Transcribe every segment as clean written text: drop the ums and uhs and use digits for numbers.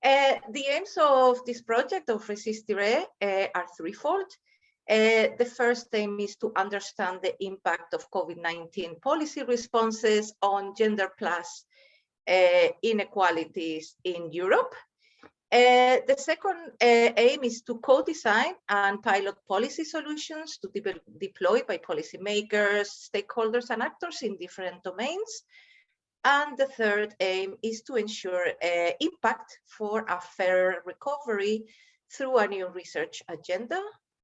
The aims of this project of RESISTIRÉ are threefold. The first aim is to understand the impact of COVID-19 policy responses on gender plus inequalities in Europe. The second aim is to co-design and pilot policy solutions to be deployed by policymakers, stakeholders, and actors in different domains. And the third aim is to ensure impact for a fair recovery through a new research agenda,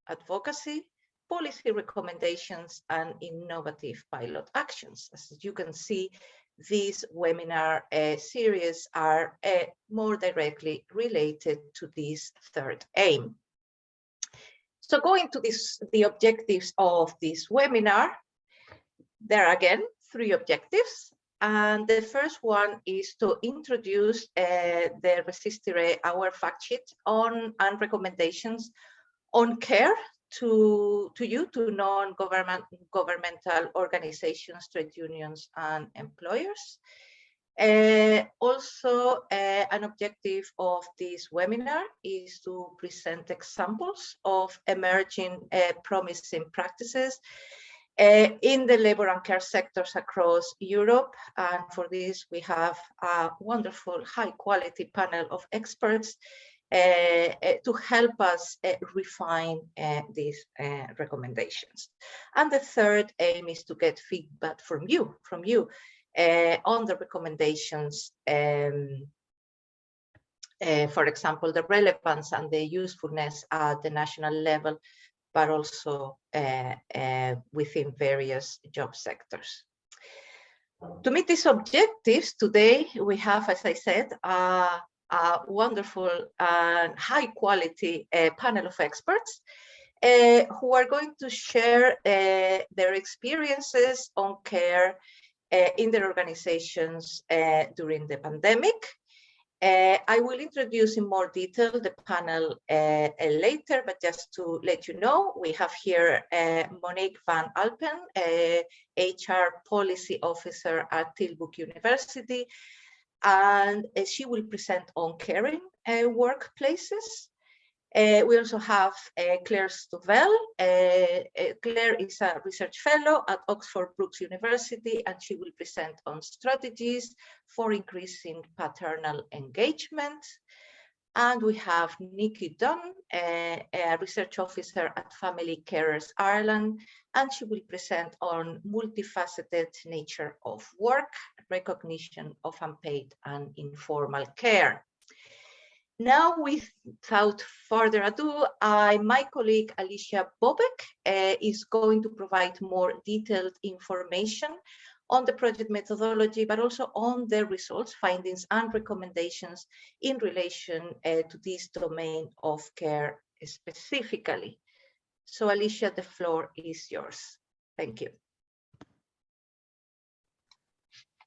advocacy, policy recommendations, and innovative pilot actions. As you can see, these webinar series are more directly related to this third aim. So going to the objectives of this webinar, there are again 3 objectives. And the first one is to introduce the RESISTIRÉ, our fact sheet on and recommendations on care to non-governmental organizations, trade unions, and employers. Also, an objective of this webinar is to present examples of emerging promising practices in the labor and care sectors across Europe. And for this, we have a wonderful high-quality panel of experts to help us refine these recommendations. And the third aim is to get feedback from you on the recommendations, for example, the relevance and the usefulness at the national level, but also within various job sectors. To meet these objectives, today we have, as I said, a wonderful and high quality panel of experts who are going to share their experiences on care in their organizations during the pandemic. I will introduce in more detail the panel later, but just to let you know, we have here Monique van Alphen, HR Policy Officer at Tilburg University, and she will present on caring workplaces. We also have Claire Stovell. Claire is a research fellow at Oxford Brookes University, and she will present on strategies for increasing paternal engagement. And we have Nikki Dunn, a research officer at Family Carers Ireland, and she will present on multifaceted nature of work, recognition of unpaid and informal care. Now, without further ado, my colleague Alicia Bobek is going to provide more detailed information on the project methodology, but also on the results, findings, and recommendations in relation to this domain of care specifically. So, Alicia, the floor is yours. Thank you.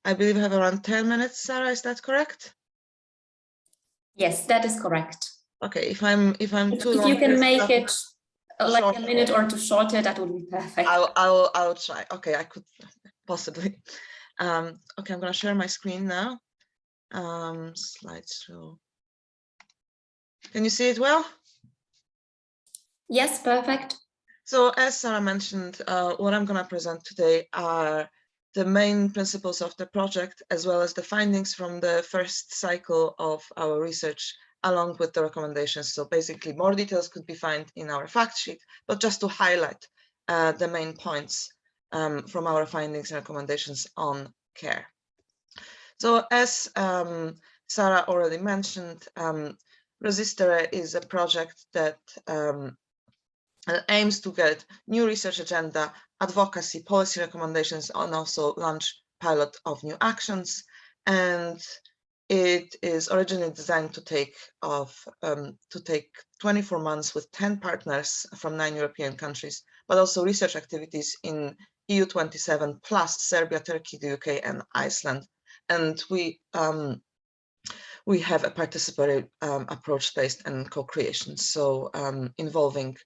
I believe I have around 10 minutes, Sarah, is that correct? Yes, that is correct. Okay, if I'm too long, you can make it like short, a minute or two shorter, that would be perfect. I'll try. Okay, I could possibly. Okay, I'm going to share my screen now. Slideshow. Can you see it well? Yes, perfect. So as Sarah mentioned, what I'm going to present today are the main principles of the project, as well as the findings from the first cycle of our research, along with the recommendations. So basically, more details could be found in our fact sheet, but just to highlight the main points from our findings and recommendations on care. So as Sarah already mentioned, RESISTIRÉ is a project that aims to get new research agenda, advocacy, policy recommendations, and also launch pilot of new actions. And it is originally designed to take 24 months with 10 partners from 9 European countries, but also research activities in EU 27 plus Serbia, Turkey, the UK, and Iceland. And we have a participatory approach based and co-creation, so involving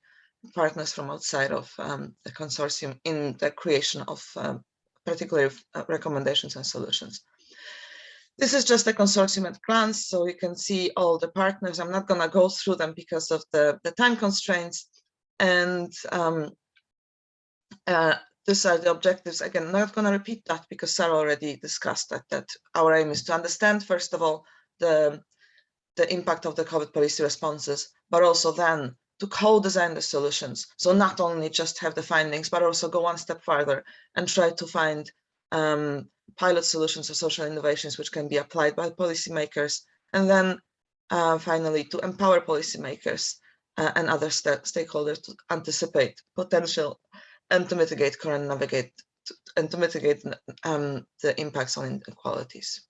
partners from outside of the consortium in the creation of particular recommendations and solutions. This is just a consortium at glance, so you can see all the partners. I'm not going to go through them because of the time constraints. And these are the objectives. Again, I'm not going to repeat that because Sarah already discussed that our aim is to understand, first of all, the impact of the COVID policy responses, but also then to co-design the solutions. So not only just have the findings, but also go one step further and try to find pilot solutions or social innovations which can be applied by policymakers, and then finally to empower policymakers and other stakeholders to anticipate potential and to mitigate current navigate and to mitigate the impacts on inequalities.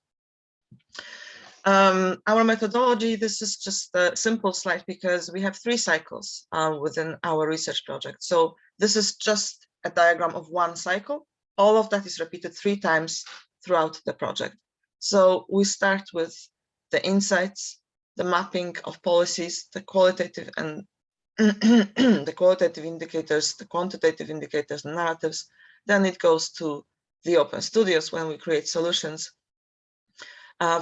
Our methodology, this is just a simple slide because we have 3 cycles within our research project. So this is just a diagram of one cycle. All of that is repeated 3 times throughout the project. So we start with the insights, the mapping of policies, the qualitative and the qualitative indicators, the quantitative indicators, and narratives. Then it goes to the open studios when we create solutions,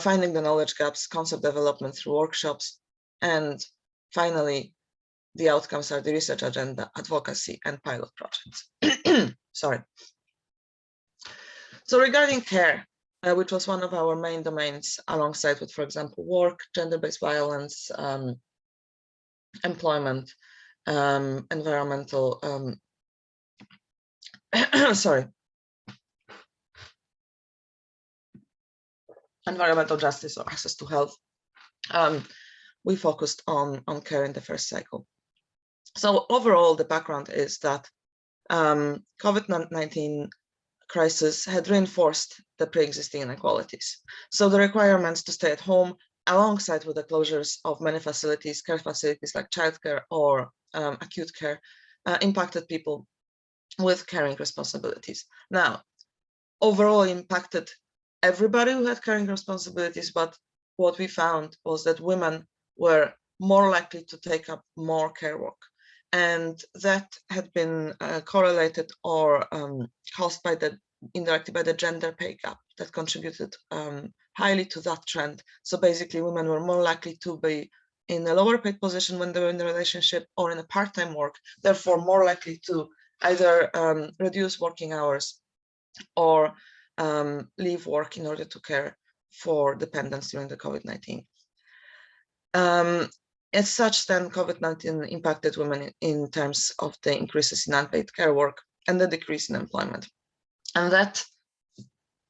finding the knowledge gaps, concept development through workshops, and finally, the outcomes are the research agenda, advocacy, and pilot projects. Sorry. So regarding care, which was one of our main domains alongside with, for example, work, gender-based violence, employment, environmental, sorry, environmental justice or access to health. We focused on care in the first cycle. So overall, the background is that COVID-19 crisis had reinforced the pre-existing inequalities. So the requirements to stay at home alongside with the closures of many facilities, care facilities like childcare or acute care, impacted people with caring responsibilities. Now, overall impacted everybody who had caring responsibilities, but what we found was that women were more likely to take up more care work. And that had been correlated or caused by indirectly by the gender pay gap that contributed highly to that trend. So basically, women were more likely to be in a lower paid position when they were in a relationship or in a part-time work, therefore more likely to either reduce working hours or leave work in order to care for dependents during the COVID-19. As such, then COVID-19 impacted women in terms of the increases in unpaid care work and the decrease in employment. And that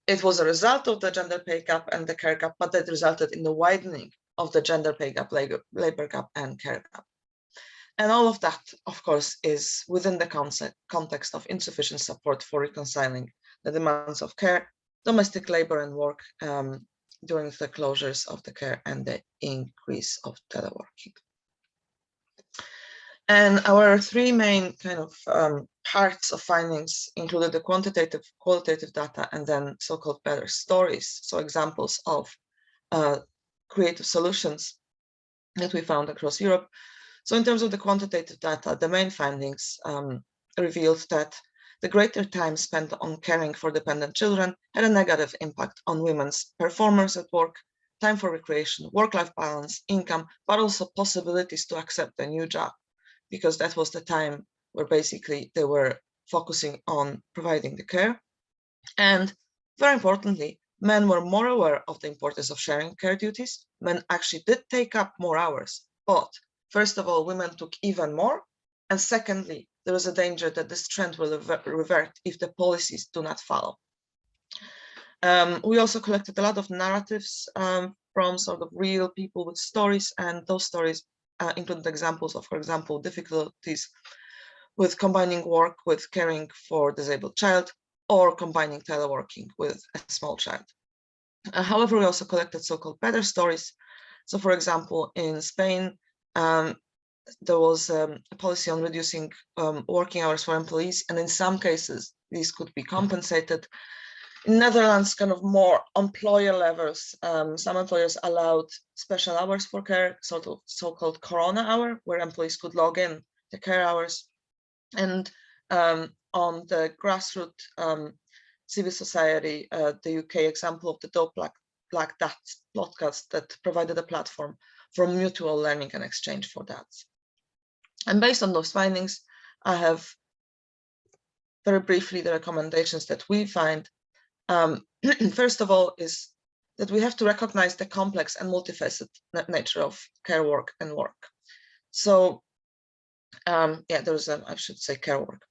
it was a result of the gender pay gap and the care gap, but that resulted in the widening of the gender pay gap, labor gap, and care gap. And all of that, of course, is within the context of insufficient support for reconciling the demands of care, domestic labor, and work during the closures of the care and the increase of teleworking. And our 3 main kind of parts of findings included the quantitative, qualitative data, and then so-called better stories. So examples of creative solutions that we found across Europe. So in terms of the quantitative data, the main findings revealed that the greater time spent on caring for dependent children had a negative impact on women's performance at work, time for recreation, work-life balance, income, but also possibilities to accept a new job, because that was the time where basically they were focusing on providing the care. And very importantly, men were more aware of the importance of sharing care duties. Men actually did take up more hours, but first of all, women took even more. And secondly, there is a danger that this trend will revert if the policies do not follow. We also collected a lot of narratives from sort of real people with stories, and those stories included examples of, for example, difficulties with combining work with caring for a disabled child or combining teleworking with a small child. However, we also collected so-called better stories. So, for example, in Spain, there was a policy on reducing working hours for employees, and in some cases, these could be compensated. In Netherlands, kind of more employer levels, some employers allowed special hours for care, sort of so-called Corona hour, where employees could log in the care hours. And on the grassroots civil society, the UK example of the Dope like that podcast that provided a platform for mutual learning and exchange for that. And based on those findings, I have very briefly the recommendations that we find. First of all is that we have to recognize the complex and multifaceted nature of care work and work. So yeah, there's I should say care work.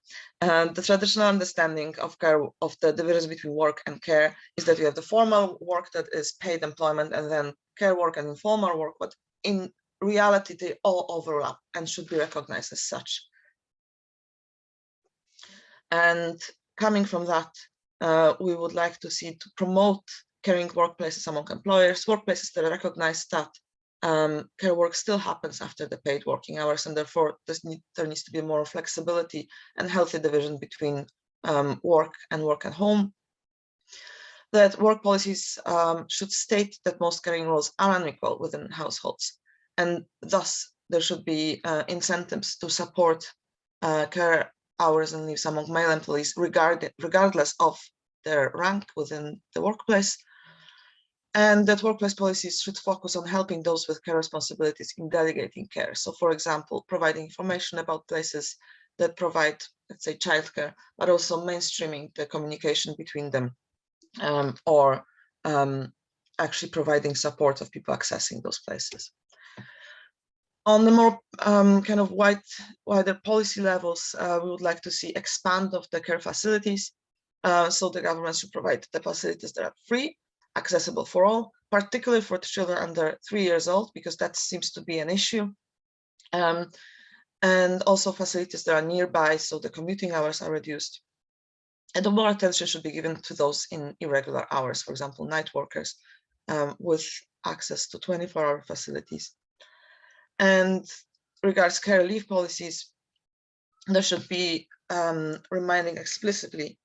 The traditional understanding of care, of the divisions between work and care, is that you have the formal work that is paid employment, and then care work and informal work, but in reality, they all overlap and should be recognized as such. And coming from that, we would like to see to promote caring workplaces among employers, workplaces that recognize that care work still happens after the paid working hours, and therefore there needs to be more flexibility and healthy division between work and work at home. That work policies should state that most caring roles are unequal within households, and thus there should be incentives to support care hours and leaves among male employees regardless of their rank within the workplace. And that workplace policies should focus on helping those with care responsibilities in delegating care. So, for example, providing information about places that provide, let's say, childcare, but also mainstreaming the communication between them, or actually providing support of people accessing those places. On the more kind of wider policy levels, we would like to see expand of the care facilities. So the government should provide the facilities that are free, accessible for all, particularly for children under 3 years old, because that seems to be an issue. And also facilities that are nearby, so the commuting hours are reduced. And more attention should be given to those in irregular hours, for example, night workers, with access to 24-hour facilities. And regards care leave policies, there should be reminding explicitly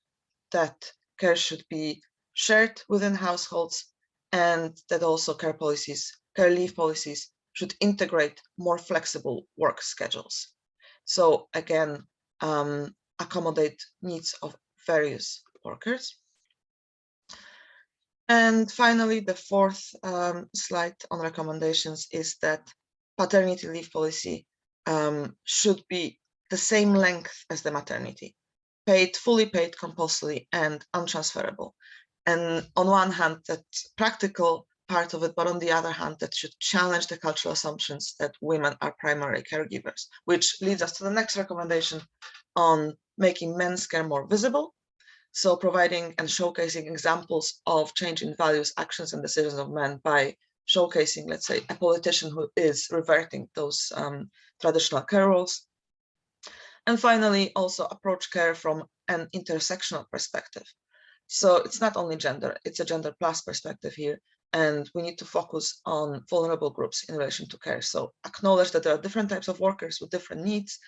that care should be shared within households, and that also care leave policies should integrate more flexible work schedules. So again, accommodate needs of various workers. And finally, the fourth slide on recommendations is that paternity leave policy should be the same length as the maternity, paid, fully paid, compulsory, and untransferable. And on one hand, that's practical part of it, but on the other hand, that should challenge the cultural assumptions that women are primary caregivers, which leads us to the next recommendation on making men's care more visible. So providing and showcasing examples of change in values, actions, and decisions of men by showcasing, let's say, a politician who is reverting those traditional care roles. And finally, also approach care from an intersectional perspective. So it's not only gender, it's a gender plus perspective here. And we need to focus on vulnerable groups in relation to care. So acknowledge that there are different types of workers with different needs.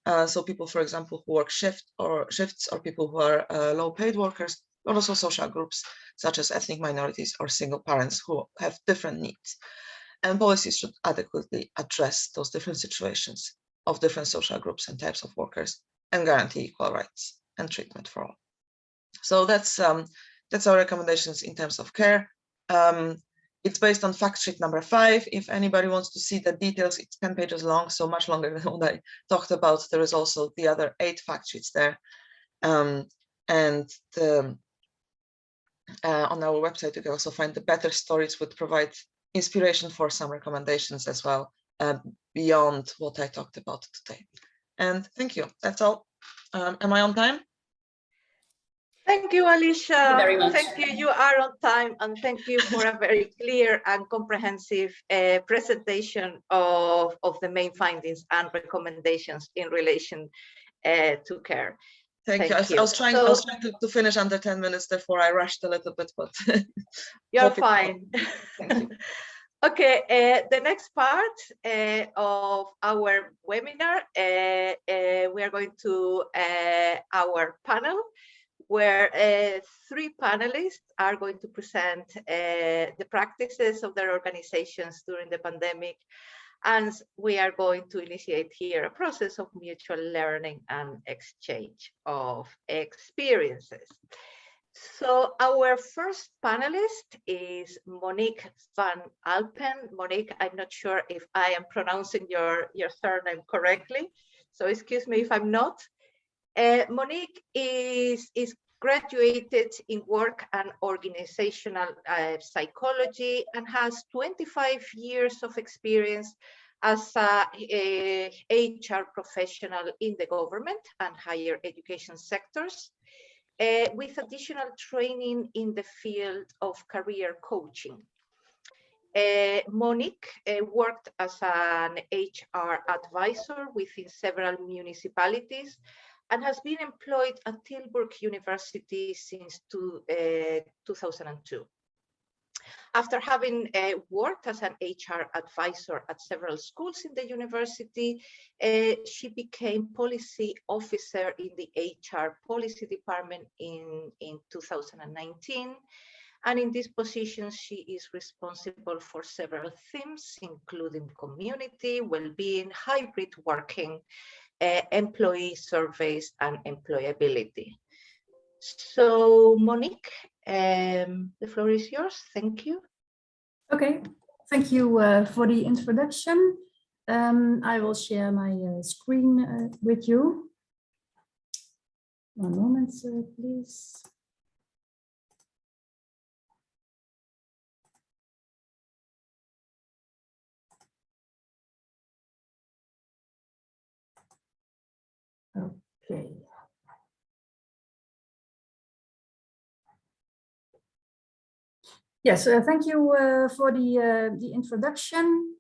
So people, for example, who work shifts or people who are low paid workers, but also social groups such as ethnic minorities or single parents who have different needs. And policies should adequately address those different situations of different social groups and types of workers and guarantee equal rights and treatment for all. So that's our recommendations in terms of care. It's based on fact sheet number 5. If anybody wants to see the details, it's 10 pages long, so much longer than what I talked about. There is also the other 8 fact sheets there. And on our website, you can also find the better stories, which provide inspiration for some recommendations as well, beyond what I talked about today. And thank you. That's all. Am I on time? Thank you, Alicia. Thank you very much. Thank you. You are on time, and thank you for a very clear and comprehensive presentation of the main findings and recommendations in relation to care. Thank you. I was trying to finish under 10 minutes, therefore I rushed a little bit, but you're fine. Thank you. Okay, the next part of our webinar, we are going to our panel, where 3 panelists are going to present the practices of their organizations during the pandemic. And we are going to initiate here a process of mutual learning and exchange of experiences. So our first panelist is Monique van Alphen. Monique, I'm not sure if I am pronouncing your surname correctly, so excuse me if I'm not. Monique is graduated in work and organizational psychology and has 25 years of experience as a HR professional in the government and higher education sectors, with additional training in the field of career coaching. Monique worked as an HR advisor within several municipalities and has been employed at Tilburg University since 2002. After having worked as an HR advisor at several schools in the university, she became policy officer in the HR policy department in 2019. And in this position, she is responsible for several themes, including community, well-being, hybrid working, employee surveys, and employability. So Monique, the floor is yours. Thank you. Okay, thank you for the introduction. I will share my screen with you. One moment, please. Okay. Yes, thank you for the introduction.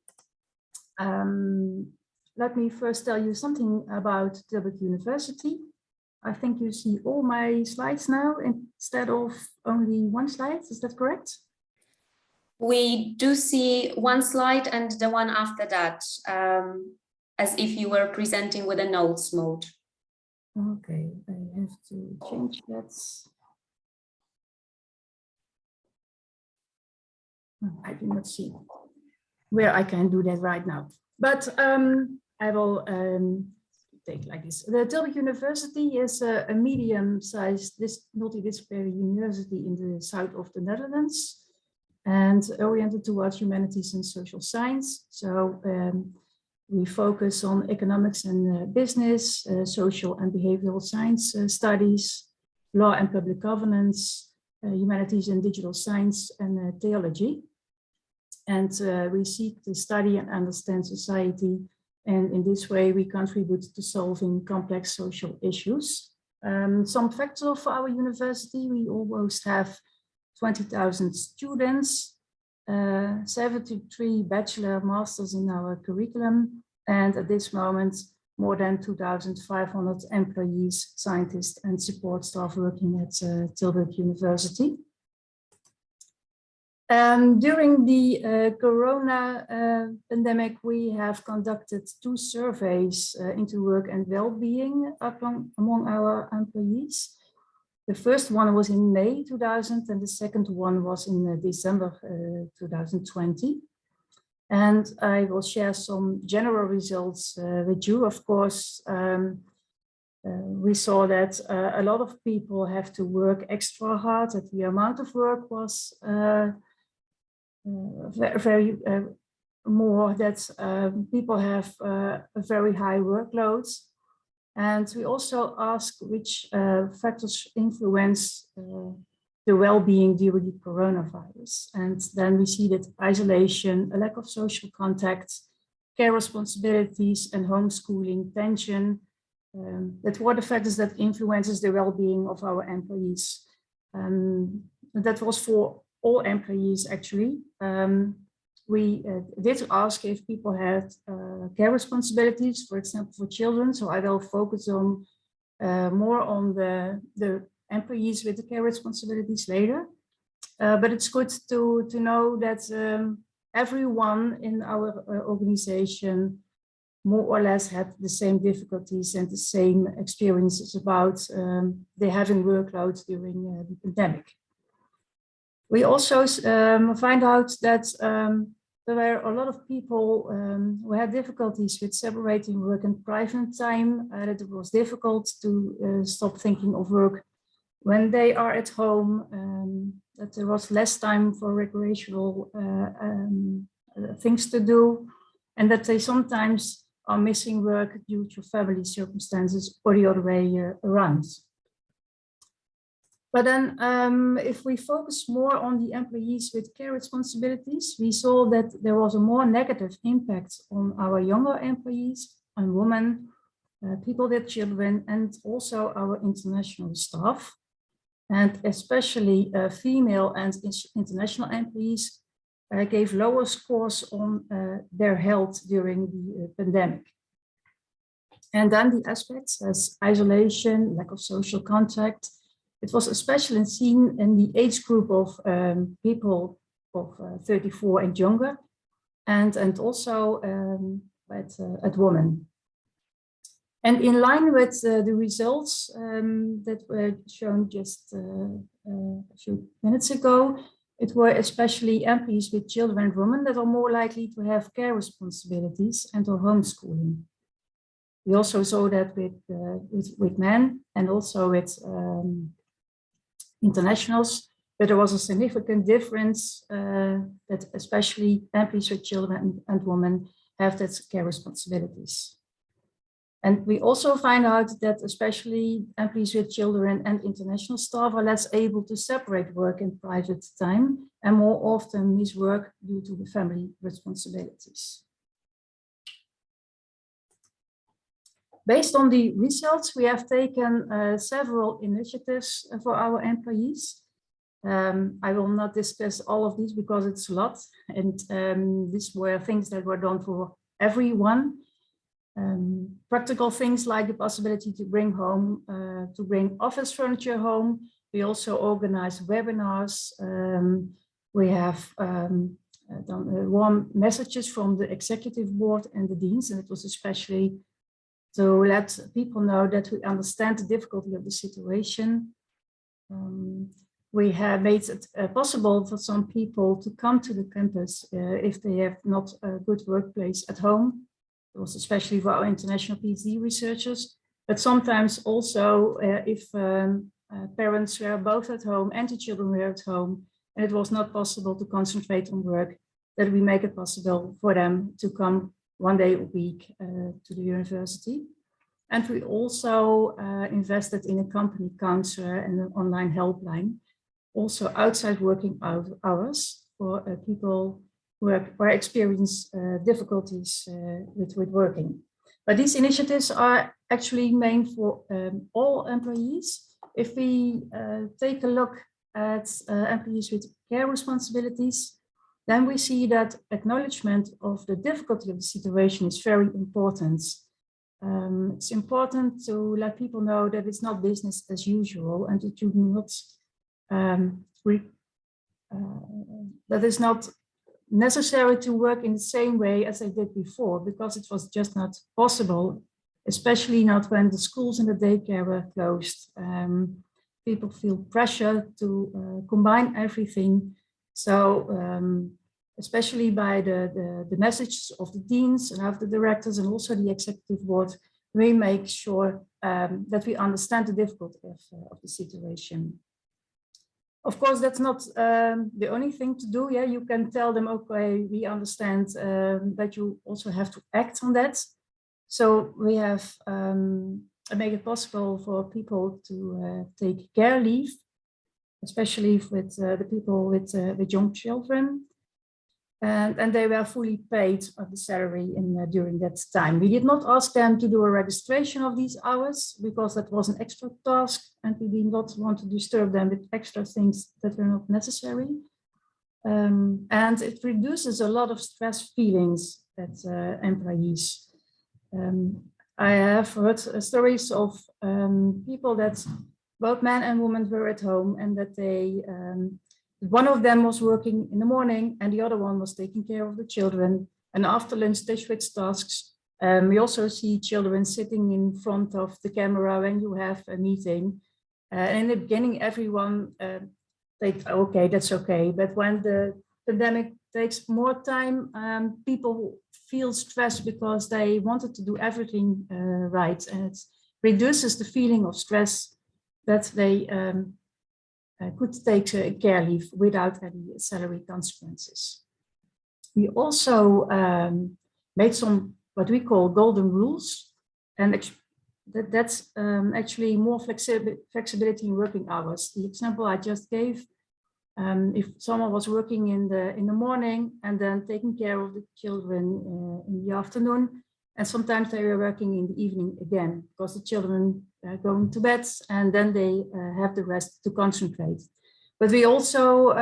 Let me first tell you something about Tilburg University. I think you see all my slides now instead of only one slide. Is that correct? We do see one slide and the one after that, as if you were presenting with a notes mode. Okay, I have to change that. I do not see where I can do that right now, but I will take like this. The Tilburg University is a medium-sized multidisciplinary university in the south of the Netherlands and oriented towards humanities and social science. So we focus on economics and business, social and behavioral science studies, law and public governance, humanities and digital science, and theology. And we seek to study and understand society, and in this way we contribute to solving complex social issues. Some facts of our university: we almost have 20,000 students, 73 bachelor masters in our curriculum, and at this moment more than 2,500 employees, scientists and support staff working at Tilburg University. During the corona pandemic, we have conducted 2 surveys into work and well-being among our employees. The first one was in May 2000 and the second one was in December 2020. And I will share some general results with you. Of course, we saw that a lot of people have to work extra hard, that the amount of work was very more, that people have a very high workload. And we also ask which factors influence the well-being during the coronavirus. And then we see that isolation, a lack of social contact, care responsibilities and homeschooling, tension, that were the factors that influences the well-being of our employees. That was for all employees actually. We did ask if people had care responsibilities, for example, for children. So I will focus on more on the employees with the care responsibilities later. But it's good to know that everyone in our organization more or less had the same difficulties and the same experiences about they having workloads during the pandemic. We also find out that there were a lot of people who had difficulties with separating work and private time, that it was difficult to stop thinking of work when they are at home, that there was less time for recreational things to do, and that they sometimes are missing work due to family circumstances or the other way around. But then if we focus more on the employees with care responsibilities, we saw that there was a more negative impact on our younger employees and women, people with children, and also our international staff. And especially female and international employees gave lower scores on their health during the pandemic. And then the aspects as isolation, lack of social contact. It was especially seen in the age group of people of 34 and younger, and also at women. And in line with the results that were shown just a few minutes ago, it were especially employees with children and women that are more likely to have care responsibilities and or homeschooling. We also saw that with men and also with internationals, but there was a significant difference that especially employees with children and women have that care responsibilities. And we also find out that especially employees with children and international staff are less able to separate work and private time and more often miss work due to the family responsibilities. Based on the results, we have taken several initiatives for our employees. I will not discuss all of these because it's a lot, and these were things that were done for everyone. Practical things like the possibility to bring office furniture home. We also organize webinars. We have done warm messages from the executive board and the deans, and it was especially to let people know that we understand the difficulty of the situation. We have made it possible for some people to come to the campus if they have not a good workplace at home. It was especially for our international PhD researchers, but sometimes also if parents were both at home and the children were at home, and it was not possible to concentrate on work, that we make it possible for them to come one day a week to the university. And we also invested in a company counselor and an online helpline, also outside working hours for people who experience difficulties with working. But these initiatives are actually meant for all employees. If we take a look at employees with care responsibilities, then we see that acknowledgement of the difficulty of the situation is very important. It's important to let people know that it's not business as usual, and that you do not that is not necessary to work in the same way as they did before, because it was just not possible, especially not when the schools and the daycare were closed. People feel pressure to combine everything. So especially by the messages of the deans and of the directors and also the executive board, we make sure that we understand the difficulty of the situation. Of course, that's not the only thing to do. Yeah, you can tell them, okay, we understand that you also have to act on that. So we have made it possible for people to take care leave, especially with the people with young children. And they were fully paid of the salary during that time. We did not ask them to do a registration of these hours because that was an extra task, and we did not want to disturb them with extra things that were not necessary. And it reduces a lot of stress feelings at employees. I have heard stories of people that both men and women were at home, and that they one of them was working in the morning and the other one was taking care of the children. And after lunch, they switched tasks. We also see children sitting in front of the camera when you have a meeting. And in the beginning, everyone thinks, okay, that's okay. But when the pandemic takes more time, people feel stressed because they wanted to do everything right. And it reduces the feeling of stress that they could take care leave without any salary consequences. We also made some what we call golden rules, and that's actually more flexibility in working hours. The example I just gave, if someone was working in the morning and then taking care of the children in the afternoon, and sometimes they were working in the evening again because the children are going to bed and then they have the rest to concentrate. But we also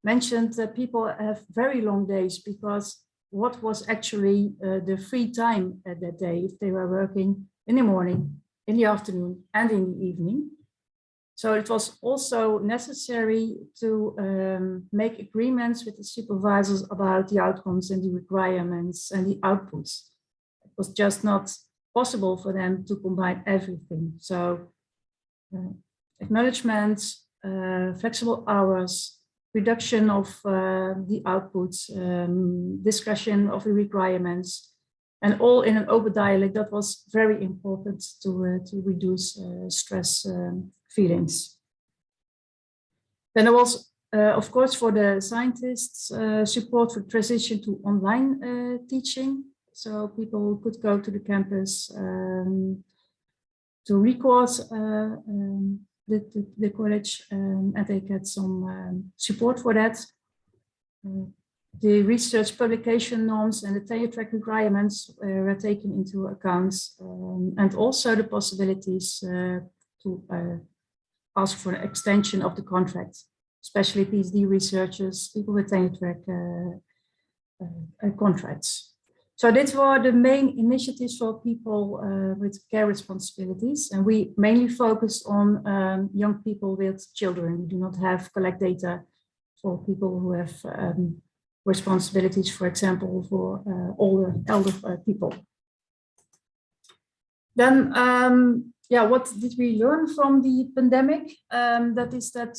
mentioned that people have very long days, because what was actually the free time at that day if they were working in the morning, in the afternoon, and in the evening. So it was also necessary to make agreements with the supervisors about the outcomes and the requirements and the outputs. It was just not possible for them to combine everything. So acknowledgement, flexible hours, reduction of the outputs, discussion of the requirements, and all in an open dialogue. That was very important to reduce stress feelings. Then there was, of course, for the scientists, support for transition to online teaching. So people could go to the campus to record the college, and they get some support for that. The research publication norms and the tenure track requirements were taken into account, and also the possibilities to ask for an extension of the contract, especially PhD researchers, people with tenure track contracts. So these were the main initiatives for people with care responsibilities, and we mainly focused on young people with children. We do not have collect data for people who have responsibilities, for example, for elder people. Then, what did we learn from the pandemic? That is that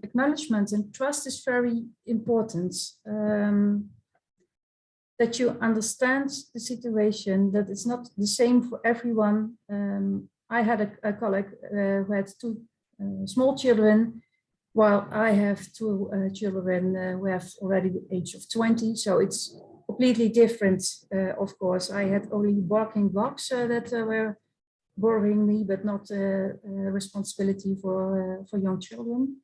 acknowledgement and trust is very important. That you understand the situation, that it's not the same for everyone. I had a colleague who had two small children, while I have two children who have already the age of 20. So it's completely different, of course. I had only barking dogs that were bothering me, but not responsibility for young children.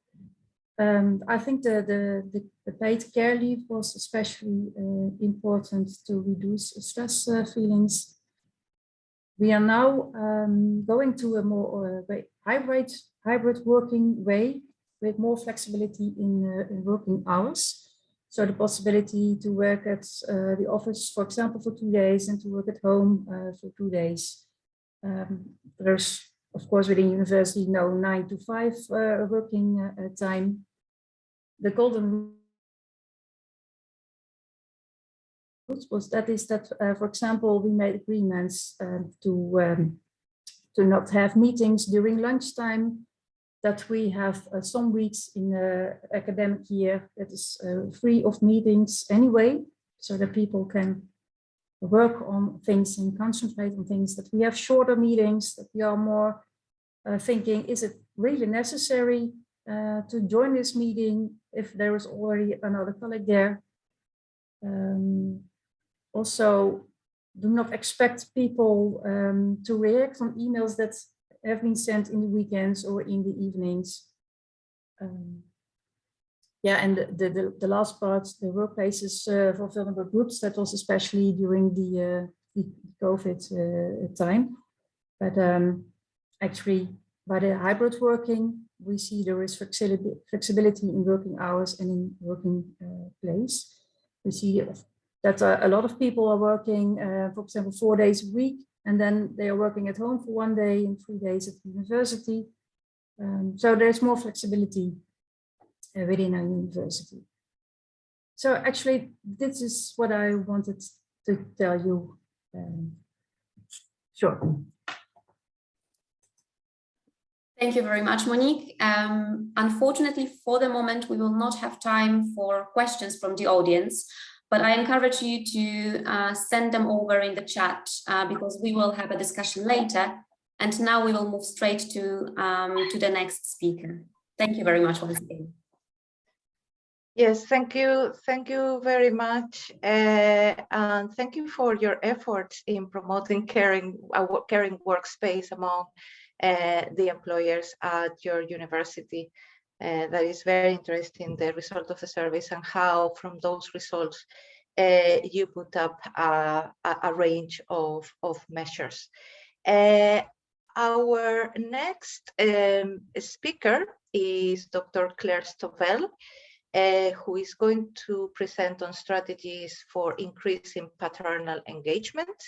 I think the paid care leave was especially important to reduce stress feelings. We are now going to a more hybrid working way with more flexibility in working hours. So the possibility to work at the office, for example, for 2 days, and to work at home for 2 days. There's, of course, within university, no 9 to 5 working time. The golden rules was that, for example, we made agreements to not have meetings during lunchtime, that we have some weeks in the academic year that is free of meetings anyway, so that people can work on things and concentrate on things, that we have shorter meetings, that we are more thinking, is it really necessary to join this meeting if there is already another colleague there? Also, do not expect people to react on emails that have been sent in the weekends or in the evenings. And the last part, the workplaces for vulnerable groups, that was especially during the COVID time. But actually, by the hybrid working, we see there is flexibility in working hours and in working place. We see that a lot of people are working, for example, 4 days a week, and then they are working at home for 1 day and 3 days at the university. So there's more flexibility within our university. So actually, this is what I wanted to tell you. Sure. Thank you very much, Monique. Unfortunately, for the moment, we will not have time for questions from the audience, but I encourage you to send them over in the chat because we will have a discussion later. And now we will move straight to the next speaker. Thank you very much once again. Yes, thank you. Thank you very much. And thank you for your efforts in promoting caring workspace among the employers at your university. That is very interesting, the result of the surveys and how from those results you put up a range of measures. Our next speaker is Dr. Claire Stovell, who is going to present on strategies for increasing paternal engagement.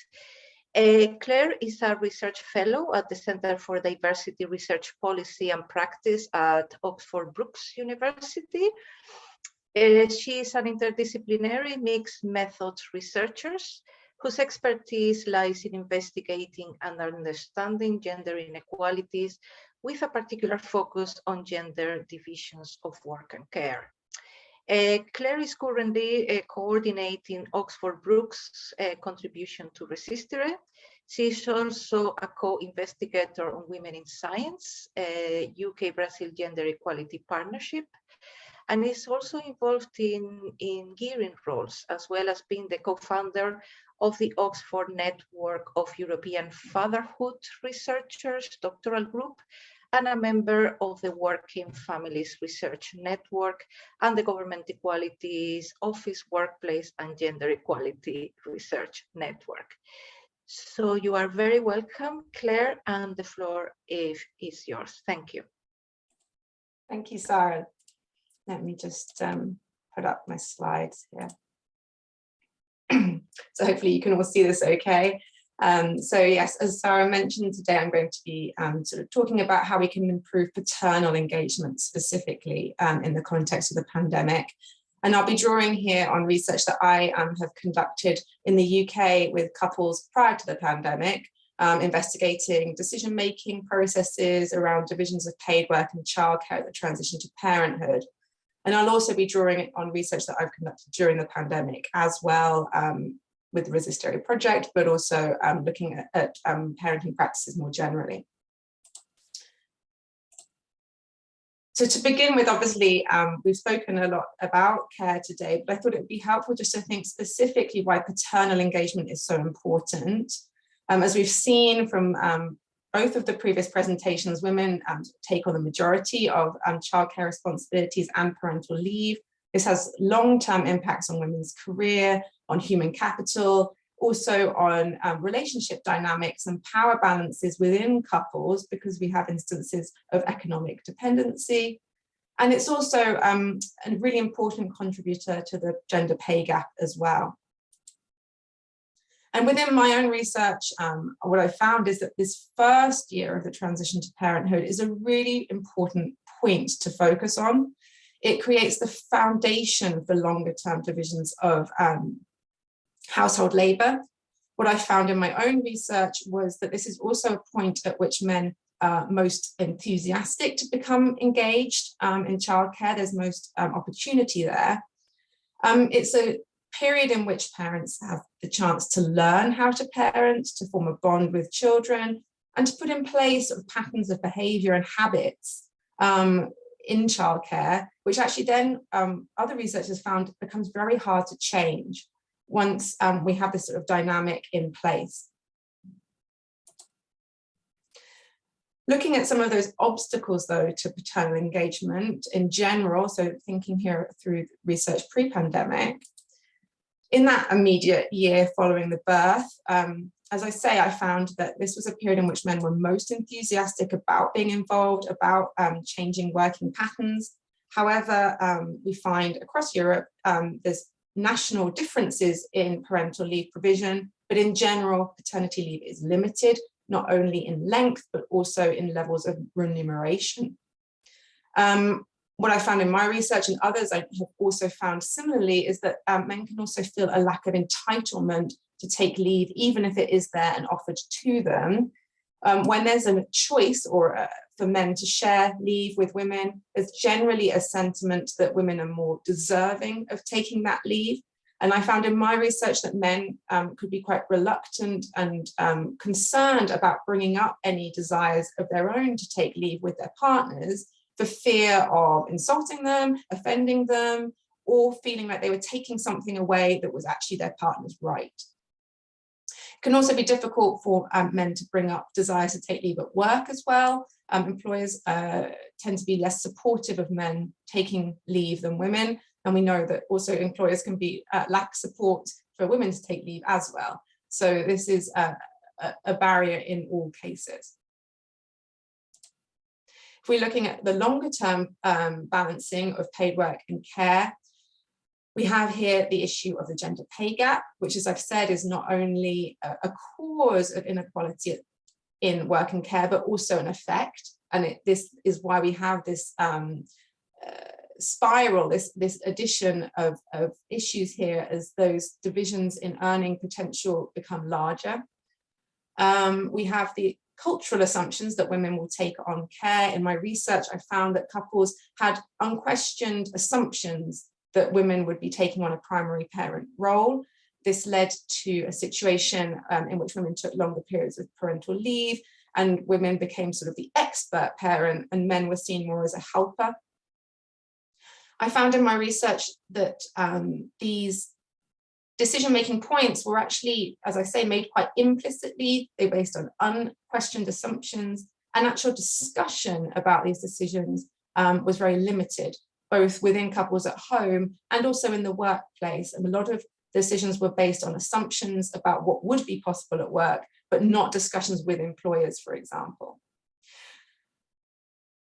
Claire is a research fellow at the Center for Diversity Research Policy and Practice at Oxford Brookes University. She is an interdisciplinary mixed methods researcher whose expertise lies in investigating and understanding gender inequalities with a particular focus on gender divisions of work and care. Claire is currently coordinating Oxford Brookes' contribution to RESISTIRÉ. She is also a co-investigator on Women in Science, UK-Brazil Gender Equality Partnership, and is also involved in gearing roles, as well as being the co-founder of the Oxford Network of European Fatherhood Researchers Doctoral Group, and a member of the Working Families Research Network and the Government Equalities Office Workplace and Gender Equality Research Network. So you are very welcome, Claire, and the floor is yours. Thank you. Thank you, Sarah. Let me just put up my slides here. So hopefully you can all see this okay. So yes, as Sarah mentioned, today I'm going to be sort of talking about how we can improve paternal engagement specifically in the context of the pandemic. And I'll be drawing here on research that I have conducted in the UK with couples prior to the pandemic, investigating decision-making processes around divisions of paid work and childcare at the transition to parenthood. And I'll also be drawing on research that I've conducted during the pandemic as well, with the RESISTIRÉ project, but also looking at parenting practices more generally. So to begin with, obviously, we've spoken a lot about care today, but I thought it would be helpful just to think specifically why paternal engagement is so important. As we've seen from both of the previous presentations, women take on the majority of childcare responsibilities and parental leave. This has long-term impacts on women's career, on human capital, also on relationship dynamics and power balances within couples, because we have instances of economic dependency. And it's also a really important contributor to the gender pay gap as well. And within my own research, what I found is that this first year of the transition to parenthood is a really important point to focus on. It creates the foundation for longer term divisions of household labour. What I found in my own research was that this is also a point at which men are most enthusiastic to become engaged in childcare. There's most opportunity there. It's a period in which parents have the chance to learn how to parent, to form a bond with children, and to put in place sort of patterns of behaviour and habits in childcare, which actually then other researchers found becomes very hard to change once we have this sort of dynamic in place. Looking at some of those obstacles, though, to paternal engagement in general, so thinking here through research pre-pandemic, in that immediate year following the birth, as I say, I found that this was a period in which men were most enthusiastic about being involved, about changing working patterns. However, we find across Europe, there's national differences in parental leave provision, but in general, paternity leave is limited, not only in length, but also in levels of remuneration. What I found in my research, and others I have also found similarly, is that men can also feel a lack of entitlement to take leave, even if it is there and offered to them. When there's a choice or for men to share leave with women, there's generally a sentiment that women are more deserving of taking that leave. And I found in my research that men could be quite reluctant and concerned about bringing up any desires of their own to take leave with their partners for fear of insulting them, offending them, or feeling like they were taking something away that was actually their partner's right. It can also be difficult for men to bring up desires to take leave at work as well. Employers tend to be less supportive of men taking leave than women. And we know that also employers can be lack support for women to take leave as well. So this is a barrier in all cases. If we're looking at the longer term balancing of paid work and care, we have here the issue of the gender pay gap, which, as I've said, is not only a cause of inequality in work and care, but also an effect. And this is why we have this spiral, this addition of issues here as those divisions in earning potential become larger. We have the cultural assumptions that women will take on care. In my research, I found that couples had unquestioned assumptions that women would be taking on a primary parent role. This led to a situation in which women took longer periods of parental leave, and women became sort of the expert parent, and men were seen more as a helper. I found in my research that these decision-making points were actually, as I say, made quite implicitly. They were based on unquestioned assumptions, and actual discussion about these decisions was very limited, both within couples at home and also in the workplace. And a lot of decisions were based on assumptions about what would be possible at work, but not discussions with employers, for example.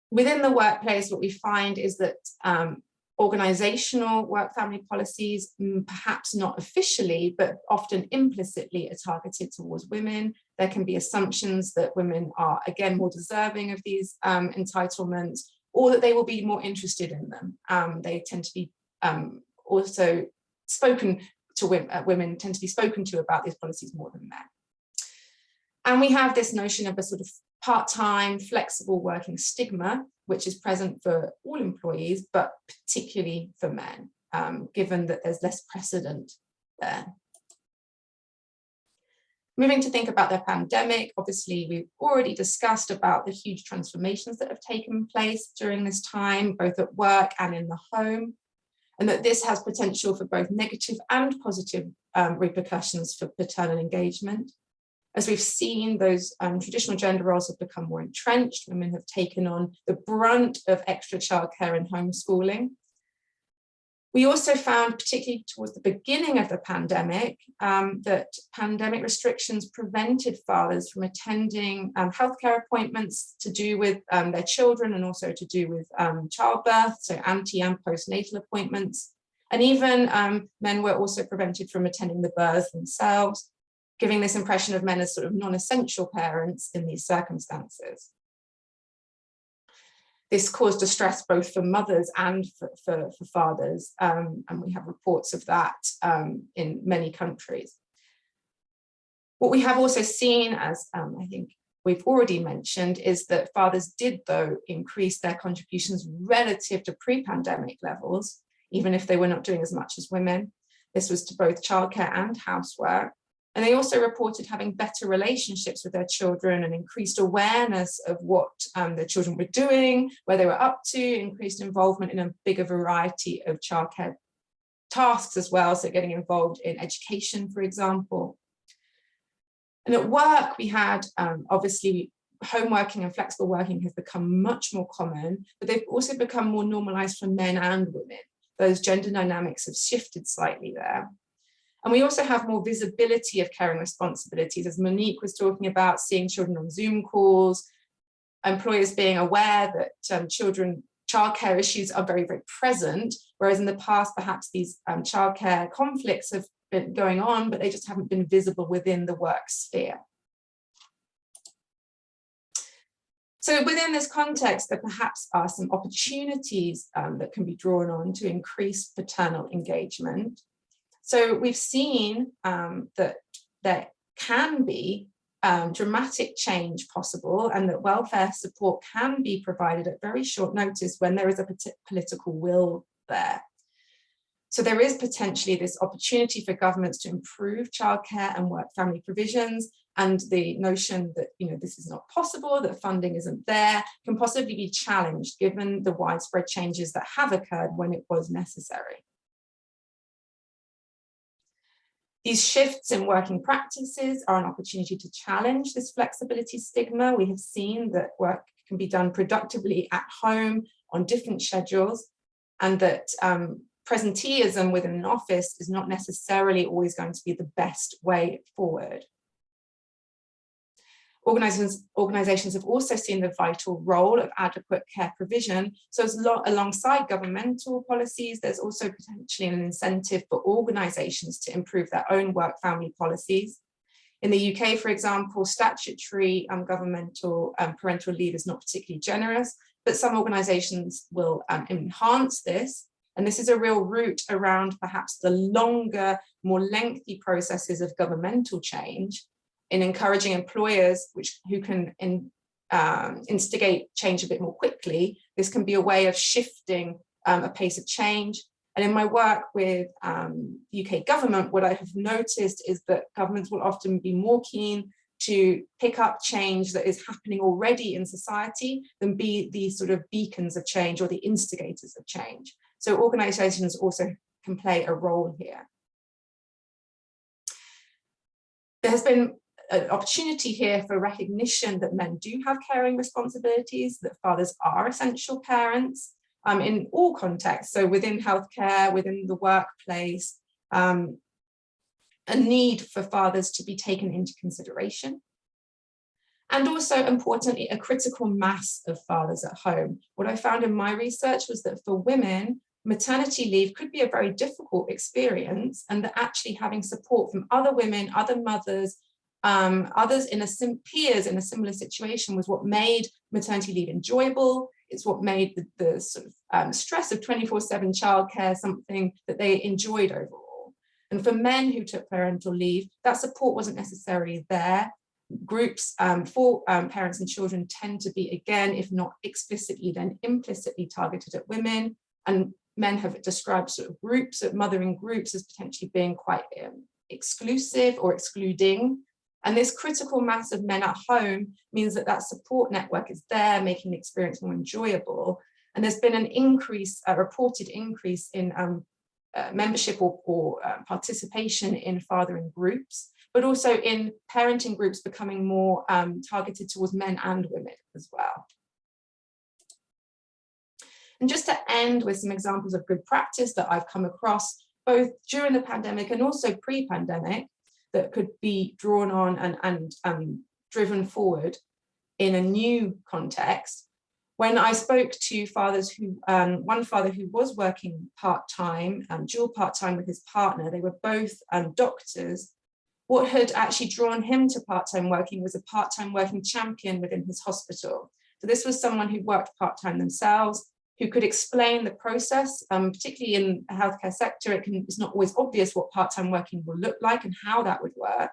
Within the workplace, what we find is that organizational work-family policies, perhaps not officially, but often implicitly, are targeted towards women. There can be assumptions that women are, again, more deserving of these entitlements, or that they will be more interested in them. They tend to be also spoken to, women tend to be spoken to about these policies more than men. And we have this notion of a sort of part-time, flexible working stigma, which is present for all employees, but particularly for men, given that there's less precedent there. Moving to think about the pandemic, obviously we've already discussed about the huge transformations that have taken place during this time, both at work and in the home, and that this has potential for both negative and positive repercussions for paternal engagement. As we've seen, those traditional gender roles have become more entrenched. Women have taken on the brunt of extra childcare and homeschooling. We also found, particularly towards the beginning of the pandemic, that pandemic restrictions prevented fathers from attending healthcare appointments to do with their children, and also to do with childbirth, so ante and postnatal appointments. And even men were also prevented from attending the births themselves, giving this impression of men as sort of non-essential parents in these circumstances. This caused distress both for mothers and for fathers, and we have reports of that in many countries. What we have also seen, as I think we've already mentioned, is that fathers did, though, increase their contributions relative to pre-pandemic levels, even if they were not doing as much as women. This was to both childcare and housework. And they also reported having better relationships with their children and increased awareness of what their children were doing, where they were up to, increased involvement in a bigger variety of childcare tasks as well, so getting involved in education, for example. And at work, we had, obviously, home working and flexible working have become much more common, but they've also become more normalized for men and women. Those gender dynamics have shifted slightly there. And we also have more visibility of caring responsibilities, as Monique was talking about, seeing children on Zoom calls, employers being aware that childcare issues are very, very present, whereas in the past, perhaps these childcare conflicts have been going on, but they just haven't been visible within the work sphere. So within this context, there perhaps are some opportunities that can be drawn on to increase paternal engagement. So we've seen that there can be dramatic change possible, and that welfare support can be provided at very short notice when there is a political will there. So there is potentially this opportunity for governments to improve childcare and work family provisions, and the notion that, you know, this is not possible, that funding isn't there, can possibly be challenged given the widespread changes that have occurred when it was necessary. These shifts in working practices are an opportunity to challenge this flexibility stigma. We have seen that work can be done productively at home on different schedules, and that presenteeism within an office is not necessarily always going to be the best way forward. Organizations have also seen the vital role of adequate care provision. So alongside governmental policies, there's also potentially an incentive for organizations to improve their own work family policies. In the UK, for example, statutory governmental parental leave is not particularly generous, but some organizations will enhance this. And this is a real route around perhaps the longer, more lengthy processes of governmental change in encouraging employers who can instigate change a bit more quickly. This can be a way of shifting a pace of change. And in my work with UK government, what I have noticed is that governments will often be more keen to pick up change that is happening already in society than be these sort of beacons of change or the instigators of change. So organizations also can play a role here. There has been an opportunity here for recognition that men do have caring responsibilities, that fathers are essential parents in all contexts. So within healthcare, within the workplace, a need for fathers to be taken into consideration. And also, importantly, a critical mass of fathers at home. What I found in my research was that for women, maternity leave could be a very difficult experience, and that actually having support from other women, other mothers, others peers in a similar situation was what made maternity leave enjoyable. It's what made the sort of stress of 24/7 childcare something that they enjoyed overall. And for men who took parental leave, that support wasn't necessarily there. Groups for parents and children tend to be, again, if not explicitly, then implicitly targeted at women. And men have described sort of groups, mothering groups, as potentially being quite exclusive or excluding. And this critical mass of men at home means that that support network is there, making the experience more enjoyable. And there's been an increase, a reported increase in membership or participation in fathering groups, but also in parenting groups becoming more targeted towards men and women as well. And just to end with some examples of good practice that I've come across, both during the pandemic and also pre-pandemic, that could be drawn on and driven forward in a new context. When I spoke to fathers who, one father who was working part-time, dual part-time with his partner, they were both doctors. What had actually drawn him to part-time working was a part-time working champion within his hospital. So this was someone who worked part-time themselves, who could explain the process, particularly in the healthcare sector. It's not always obvious what part-time working will look like and how that would work.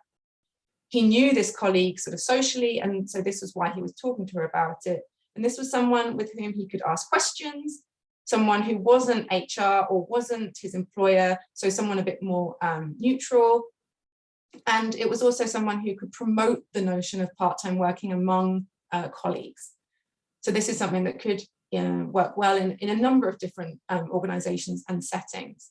He knew this colleague sort of socially, and so this was why he was talking to her about it. And this was someone with whom he could ask questions, someone who wasn't HR or wasn't his employer, so someone a bit more neutral. And it was also someone who could promote the notion of part-time working among colleagues. So this is something that could work well in a number of different organizations and settings.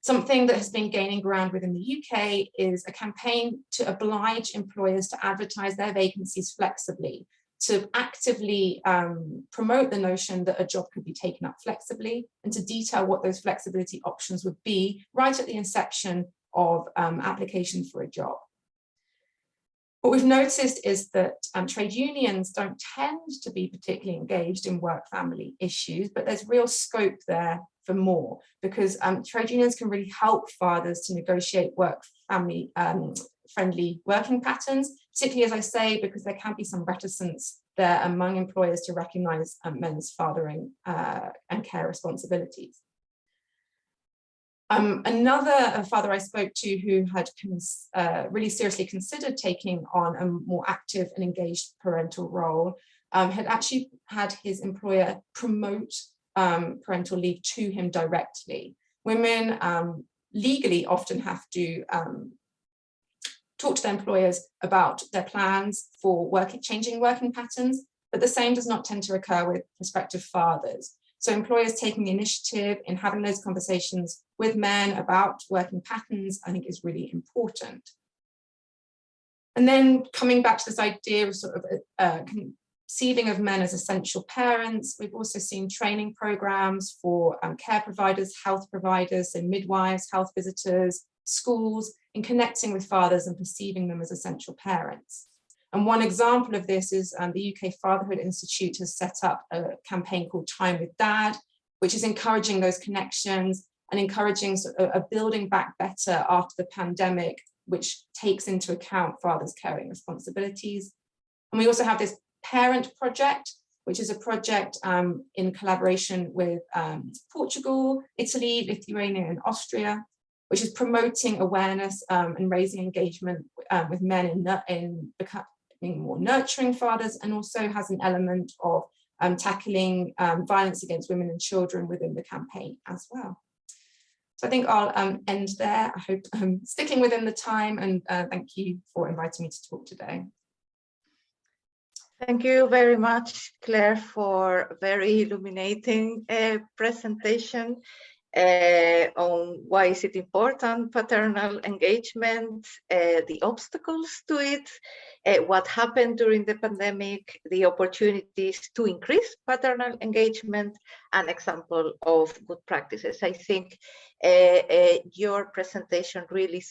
Something that has been gaining ground within the UK is a campaign to oblige employers to advertise their vacancies flexibly, to actively promote the notion that a job could be taken up flexibly, and to detail what those flexibility options would be right at the inception of application for a job. What we've noticed is that trade unions don't tend to be particularly engaged in work-family issues, but there's real scope there for more, because trade unions can really help fathers to negotiate work-family friendly working patterns, particularly, as I say, because there can be some reticence there among employers to recognise men's fathering and care responsibilities. Another father I spoke to who had really seriously considered taking on a more active and engaged parental role had actually had his employer promote parental leave to him directly. women legally often have to talk to their employers about their plans for changing working patterns, but the same does not tend to occur with prospective fathers. So employers taking the initiative in having those conversations with men about working patterns, I think, is really important. And then coming back to this idea of sort of conceiving of men as essential parents, we've also seen training programs for care providers, health providers, so midwives, health visitors, schools, in connecting with fathers and perceiving them as essential parents. And one example of this is the UK Fatherhood Institute has set up a campaign called Time with Dad, which is encouraging those connections and encouraging a building back better after the pandemic, which takes into account fathers' caring responsibilities. And we also have this Parent Project, which is a project in collaboration with Portugal, Italy, Lithuania, and Austria, which is promoting awareness and raising engagement with men in becoming more nurturing fathers, and also has an element of tackling violence against women and children within the campaign as well. So I think I'll end there. I hope I'm sticking within the time, and thank you for inviting me to talk today. Thank you very much, Claire, for a very illuminating presentation on why is it important, paternal engagement, the obstacles to it, what happened during the pandemic, the opportunities to increase paternal engagement, and example of good practices. I think your presentation really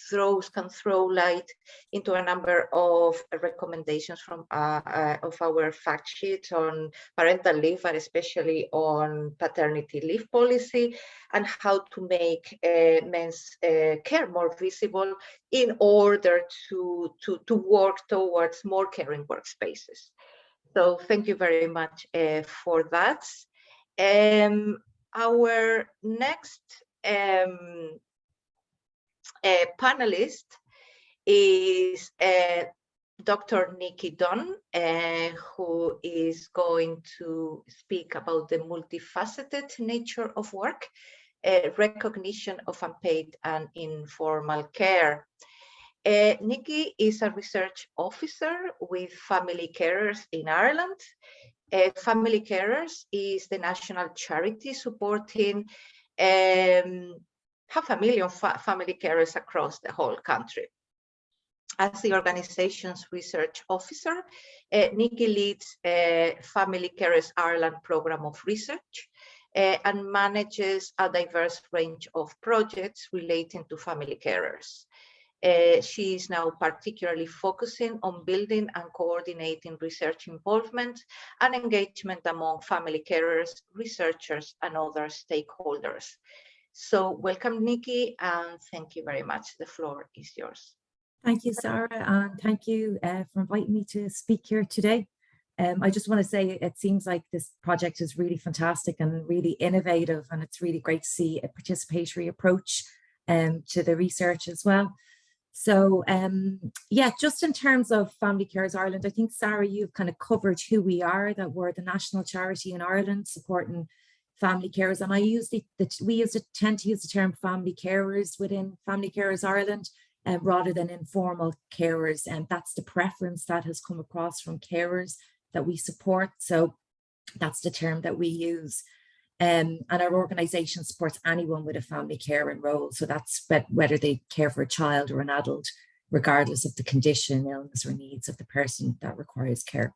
can throw light into a number of recommendations from of our fact sheet on parental leave, and especially on paternity leave policy, and how to make men's care more visible in order to work towards more caring workspaces. So thank you very much for that. Our next panelist is Dr. Nikki Dunn, who is going to speak about the multifaceted nature of work, recognition of unpaid and informal care. Nikki is a research officer with Family Carers in Ireland. Family Carers is the national charity supporting 500,000 family carers across the whole country. As the organization's research officer, Nikki leads Family Carers Ireland program of research and manages a diverse range of projects relating to family carers. She is now particularly focusing on building and coordinating research involvement and engagement among family carers, researchers, and other stakeholders. So welcome, Nikki, and thank you very much. The floor is yours. Thank you, Sarah, and thank you for inviting me to speak here today. I just want to say it seems like this project is really fantastic and really innovative, and it's really great to see a participatory approach to the research as well. So yeah, just in terms of Family Carers Ireland, I think, Sarah, you've kind of covered who we are, that we're the national charity in Ireland supporting family carers. And we tend to use the term family carers within Family Carers Ireland rather than informal carers. And that's the preference that has come across from carers that we support. So that's the term that we use. And our organisation supports anyone with a family caring role. So that's whether they care for a child or an adult, regardless of the condition, illness or needs of the person that requires care.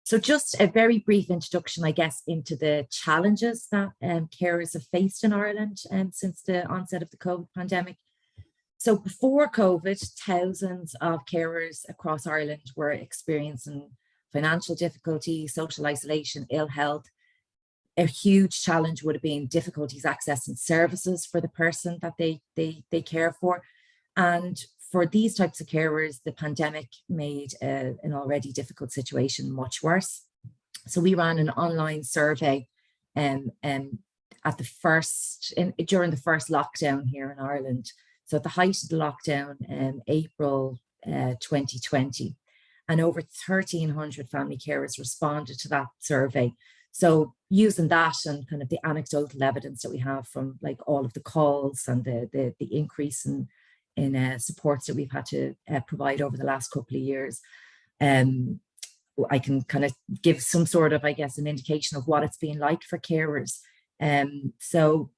So just a very brief introduction, I guess, into the challenges that carers have faced in Ireland since the onset of the COVID pandemic. So before COVID, thousands of carers across Ireland were experiencing financial difficulty, social isolation, ill health. A huge challenge would have been difficulties accessing services for the person that they care for. And for these types of carers, the pandemic made an already difficult situation much worse. So we ran an online survey during the first lockdown here in Ireland. So at the height of the lockdown, April 2020, and over 1,300 family carers responded to that survey. So using that and kind of the anecdotal evidence that we have from like all of the calls and the increase in supports that we've had to provide over the last couple of years, I can kind of give some sort of, I guess, an indication of what it's been like for carers. So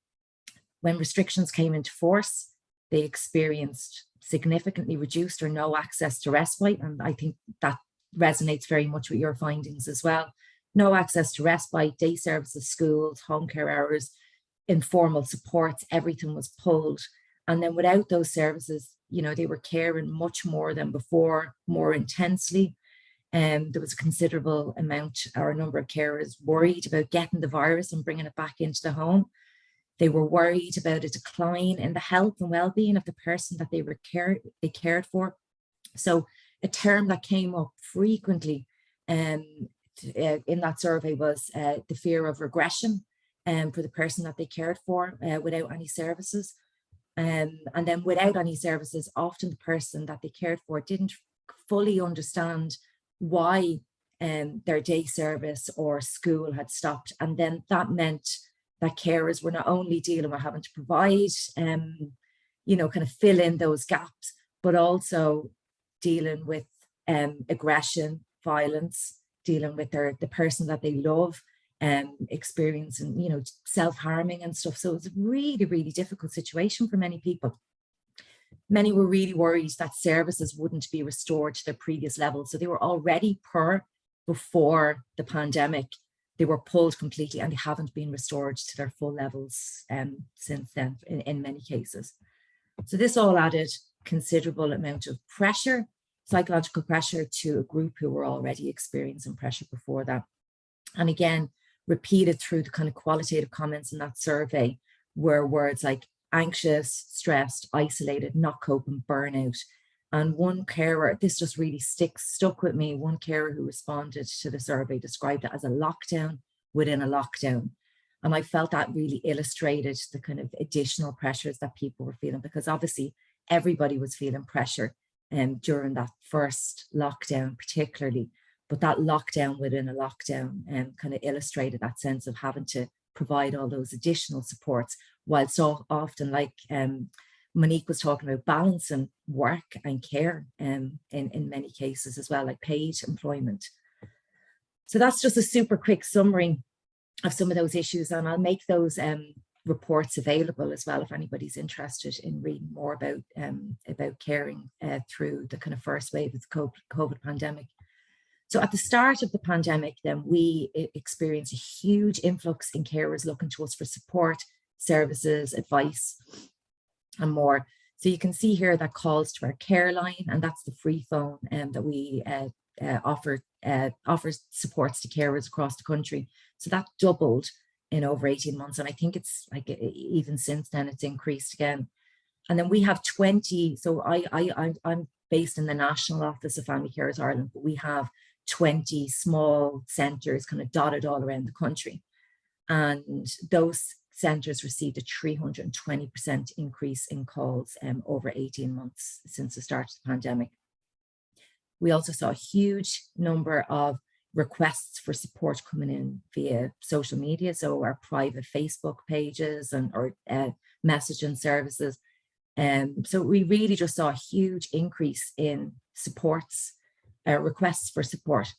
when restrictions came into force, they experienced significantly reduced or no access to respite. And I think that resonates very much with your findings as well. No access to respite, day services, schools, home care hours, informal supports, everything was pulled. And then without those services, you know, they were caring much more than before, more intensely. There was a considerable amount or a number of carers worried about getting the virus and bringing it back into the home. They were worried about a decline in the health and well-being of the person that they cared for. So a term that came up frequently in that survey was the fear of regression for the person that they cared for without any services. And then without any services, often the person that they cared for didn't fully understand why their day service or school had stopped. And then that meant that carers were not only dealing with having to provide, you know, kind of fill in those gaps, but also dealing with aggression, violence, dealing with the person that they love, experiencing, you know, self-harming and stuff. So it was a really, really difficult situation for many people. Many were really worried that services wouldn't be restored to their previous levels. So they were already poor before the pandemic. They were pulled completely and they haven't been restored to their full levels since then in many cases. So this all added considerable amount of pressure, psychological pressure, to a group who were already experiencing pressure before that. And again, repeated through the kind of qualitative comments in that survey were words like anxious, stressed, isolated, not coping, burnout. And one carer, this just really stuck with me, one carer who responded to the survey described it as a lockdown within a lockdown. And I felt that really illustrated the kind of additional pressures that people were feeling, because obviously everybody was feeling pressure during that first lockdown particularly, but that lockdown within a lockdown kind of illustrated that sense of having to provide all those additional supports, while so often, like Monique was talking about, balancing work and care in many cases as well, like paid employment. So that's just a super quick summary of some of those issues, and I'll make those reports available as well if anybody's interested in reading more about caring through the kind of first wave of the COVID pandemic. So at the start of the pandemic, then we experienced a huge influx in carers looking to us for support, services, advice, and more. So you can see here that calls to our care line, and that's the free phone that we offers supports to carers across the country. So that doubled in over 18 months. And I think it's like even since then it's increased again. And then we have 20, so I'm based in the National Office of Family Carers Ireland, but we have 20 small centres kind of dotted all around the country. And those centres received a 320% increase in calls over 18 months since the start of the pandemic. We also saw a huge number of requests for support coming in via social media, so our private Facebook pages and or messaging services. So we really just saw a huge increase in supports, requests for support.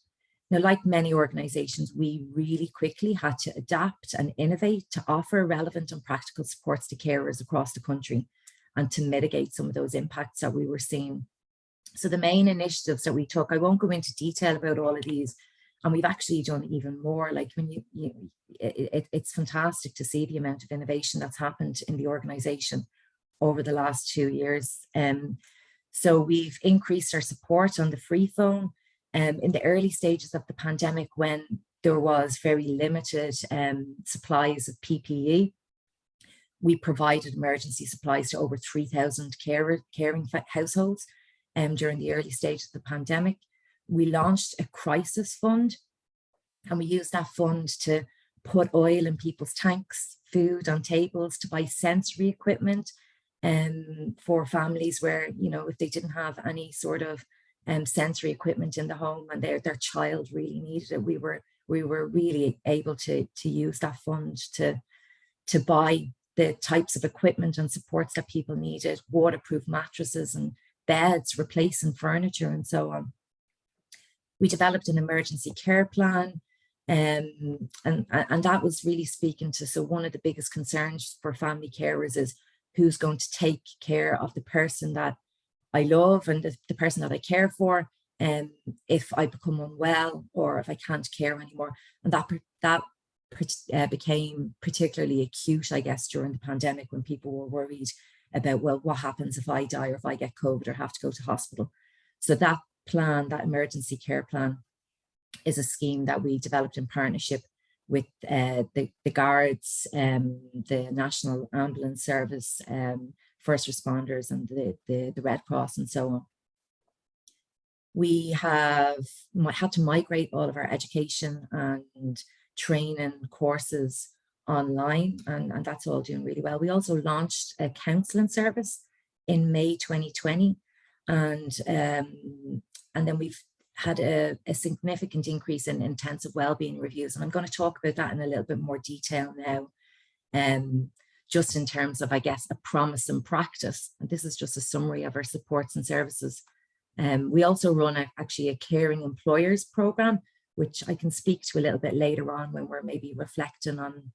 Now, like many organisations, we really quickly had to adapt and innovate to offer relevant and practical supports to carers across the country and to mitigate some of those impacts that we were seeing. So the main initiatives that we took, I won't go into detail about all of these, and we've actually done even more. Like when it's fantastic to see the amount of innovation that's happened in the organisation over the last 2 years. So we've increased our support on the free phone. In the early stages of the pandemic, when there was very limited supplies of PPE, we provided emergency supplies to over 3,000 caring households during the early stages of the pandemic. We launched a crisis fund, and we used that fund to put oil in people's tanks, food on tables, to buy sensory equipment for families where, you know, if they didn't have any sort of sensory equipment in the home and their child really needed it, we were we were really able to use that fund to buy the types of equipment and supports that people needed, waterproof mattresses and beds, replacing furniture and so on. We developed an emergency care plan, and that was really speaking to, so one of the biggest concerns for family carers is who's going to take care of the person that I love and the person that I care for, if I become unwell or if I can't care anymore. And that became particularly acute, I guess, during the pandemic, when people were worried about, well, what happens if I die or if I get COVID or have to go to hospital? So that plan, that emergency care plan, is a scheme that we developed in partnership with the Guards, the National Ambulance Service, first responders and the Red Cross and so on. We have had to migrate all of our education and training courses online, and that's all doing really well. We also launched a counselling service in May 2020, and then we've had a significant increase in intensive wellbeing reviews, and I'm going to talk about that in a little bit more detail now, just in terms of, I guess, a promise and practice. And this is just a summary of our supports and services. We also run actually a caring employers program, which I can speak to a little bit later on when we're maybe reflecting on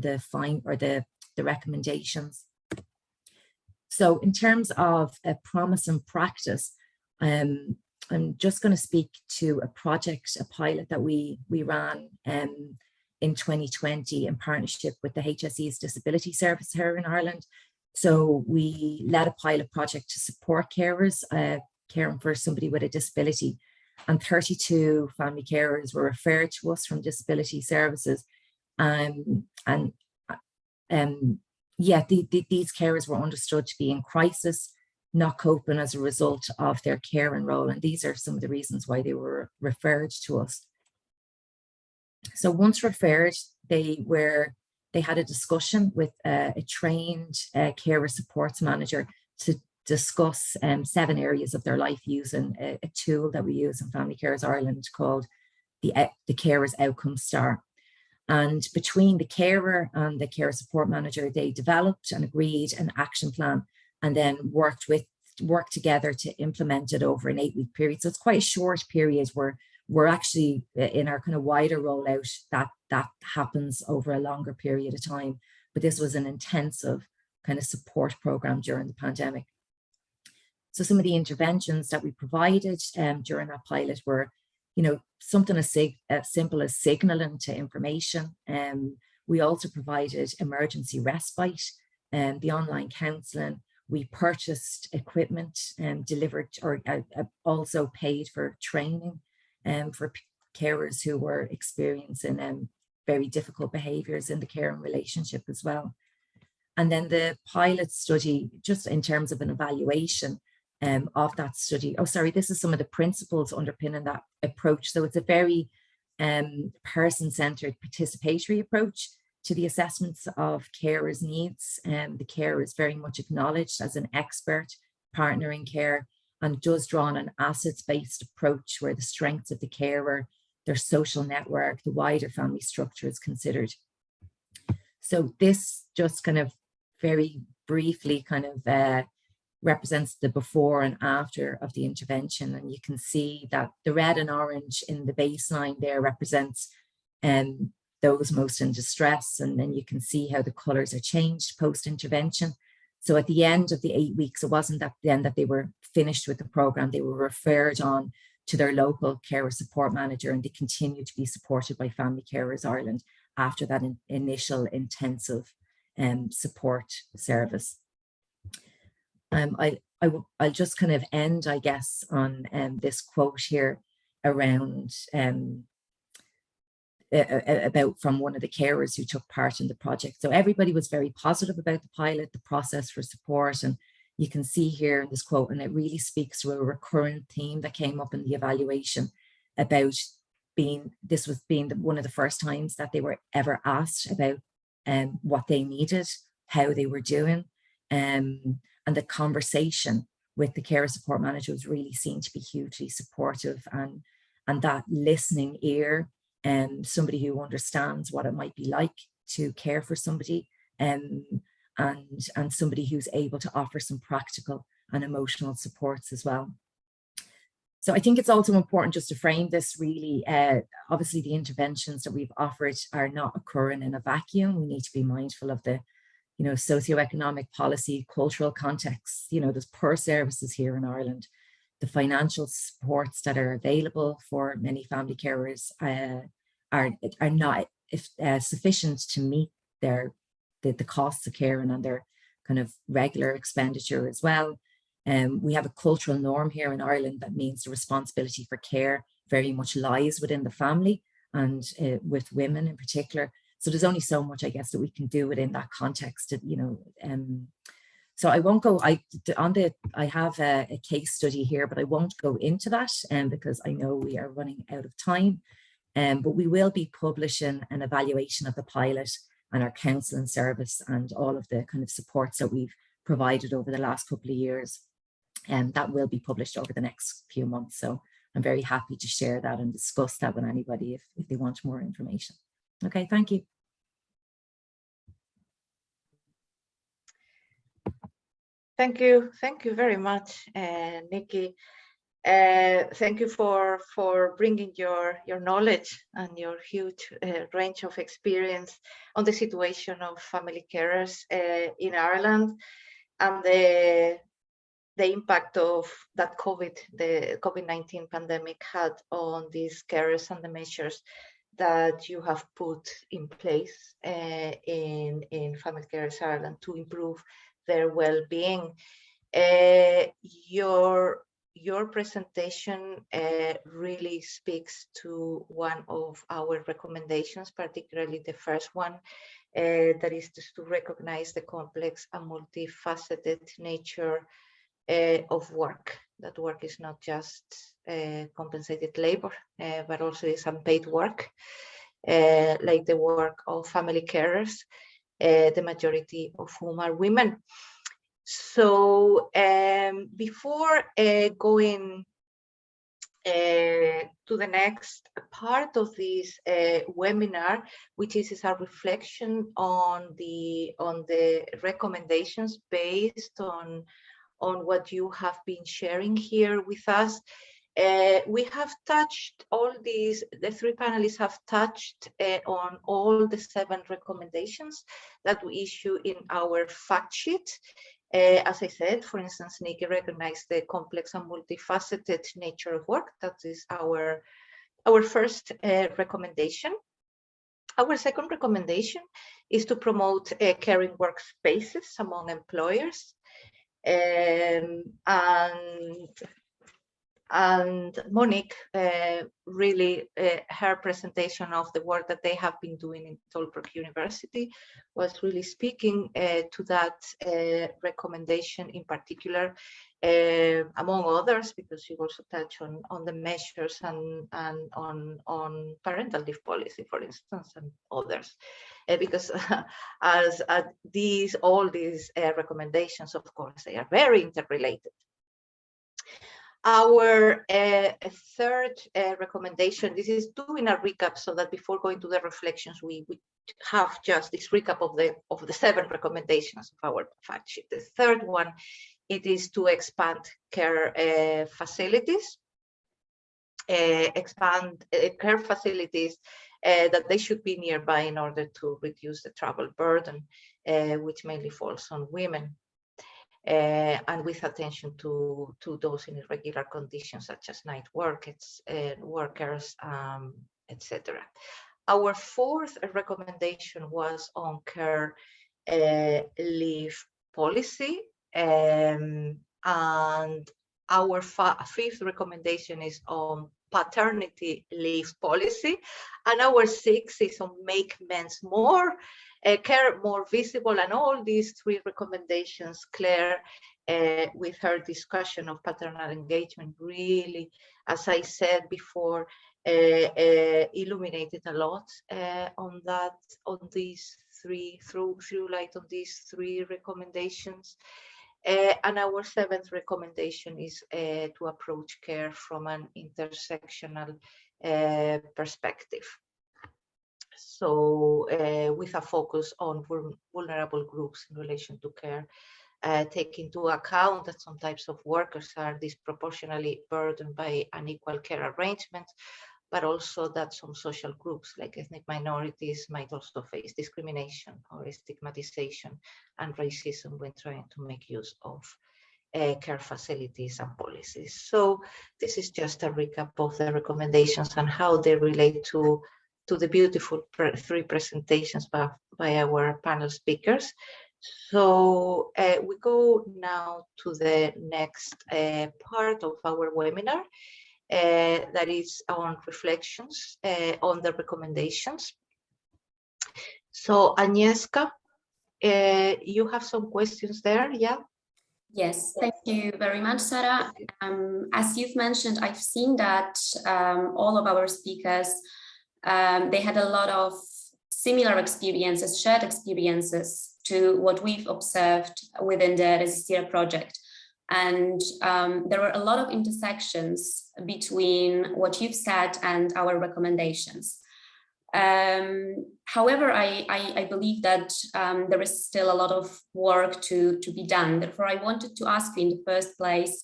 the recommendations. So in terms of a promise and practice, I'm just going to speak to a project, a pilot that we ran in 2020 in partnership with the HSE's Disability Service here in Ireland. So we led a pilot project to support carers caring for somebody with a disability, and 32 family carers were referred to us from disability services. These carers were understood to be in crisis, not coping as a result of their caring role, and these are some of the reasons why they were referred to us. So once referred, they had a discussion with a trained carer supports manager to discuss 7 areas of their life using a tool that we use in Family Carers Ireland called the Carers Outcome Star. And between the carer and the carer support manager, they developed and agreed an action plan, and then worked together to implement it over an 8-week period. So it's quite a short period where we're actually in our kind of wider rollout that happens over a longer period of time. But this was an intensive kind of support program during the pandemic. So some of the interventions that we provided during that pilot were, something as simple as signaling to information. We also provided emergency respite and the online counselling. We purchased equipment and delivered, or also paid for training for carers who were experiencing very difficult behaviours in the caring relationship as well. And then the pilot study, just in terms of an evaluation of that study. This is some of the principles underpinning that approach. So it's a very person-centred participatory approach to the assessments of carers' needs. The carer is very much acknowledged as an expert partner in care, and does draw on an assets-based approach where the strengths of the carer, their social network, the wider family structure is considered. So this just kind of very briefly kind of represents the before and after of the intervention. And you can see that the red and orange in the baseline there represents those most in distress. And then you can see how the colours are changed post-intervention. So at the end of the 8 weeks, it wasn't that then that they were finished with the programme, they were referred on to their local carer support manager, and they continue to be supported by Family Carers Ireland after that initial intensive support service. I'll just kind of end, I guess, on this quote here around about from one of the carers who took part in the project. So everybody was very positive about the pilot, the process for support, and you can see here in this quote, and it really speaks to a recurrent theme that came up in the evaluation about this was being one of the first times that they were ever asked about what they needed, how they were doing, and the conversation with the carer support manager was really seen to be hugely supportive, and that listening ear somebody who understands what it might be like to care for somebody, and somebody who's able to offer some practical and emotional supports as well. So I think it's also important just to frame this really, obviously the interventions that we've offered are not occurring in a vacuum. We need to be mindful of the, socioeconomic, policy, cultural context. There's poor services here in Ireland. The financial supports that are available for many family carers are not sufficient to meet the costs of caring and their kind of regular expenditure as well. We have a cultural norm here in Ireland that means the responsibility for care very much lies within the family and with women in particular. So there's only so much, I guess, that we can do within that context. So I won't go. I have a case study here, but I won't go into that because I know we are running out of time. But we will be publishing an evaluation of the pilot and our counselling service and all of the kind of supports that we've provided over the last couple of years. And that will be published over the next few months. So I'm very happy to share that and discuss that with anybody if they want more information. Okay, thank you. Thank you very much, Nikki. Thank you for bringing your knowledge and your huge range of experience on the situation of family carers in Ireland and the impact of that the COVID-19 pandemic had on these carers and the measures that you have put in place in family carers Ireland to improve their well-being. Your presentation really speaks to one of our recommendations, particularly the first one, that is just to recognize the complex and multifaceted nature of work. That work is not just compensated labor, but also is unpaid work, like the work of family carers, the majority of whom are women. So before going to the next part of this webinar, which is a reflection on the recommendations based on what you have been sharing here with us. We have touched all these, the three panelists have touched on all the 7 recommendations that we issue in our fact sheet. As I said, for instance, Nikki recognized the complex and multifaceted nature of work. That is our first recommendation. Our second recommendation is to promote caring workspaces among employers. And Monique, really, her presentation of the work that they have been doing in Tilburg University was really speaking to that recommendation in particular, among others, because you also touch on the measures and on parental leave policy, for instance, and others. Because as all these recommendations, of course, they are very interrelated. Our third recommendation, this is doing a recap so that before going to the reflections, we have just this recap of the 7 recommendations of our fact sheet. The third one, it is to expand care facilities, care facilities that they should be nearby in order to reduce the travel burden, which mainly falls on women. And with attention to those in irregular conditions such as night workers, etc. Our fourth recommendation was on care leave policy, and our fifth recommendation is on paternity leave policy, and our sixth is on make men's care more visible. And all these 3 recommendations, Claire, with her discussion of paternal engagement, really, as I said before, illuminated a lot on these 3, through light on these 3 recommendations. And our 7th recommendation is to approach care from an intersectional perspective. So with a focus on vulnerable groups in relation to care, take into account that some types of workers are disproportionately burdened by unequal care arrangements, but also that some social groups like ethnic minorities might also face discrimination or stigmatization and racism when trying to make use of care facilities and policies. So this is just a recap of the recommendations and how they relate to the beautiful three presentations by our panel speakers. So we go now to the next part of our webinar, that is on reflections on the recommendations. So Agnieszka, you have some questions there, yeah? Yes, thank you very much, Sarah. As you've mentioned, I've seen that all of our speakers, they had a lot of similar experiences, shared experiences to what we've observed within the RESISTIRÉ project. And there were a lot of intersections between what you've said and our recommendations. However, I believe that there is still a lot of work to be done. Therefore, I wanted to ask you in the first place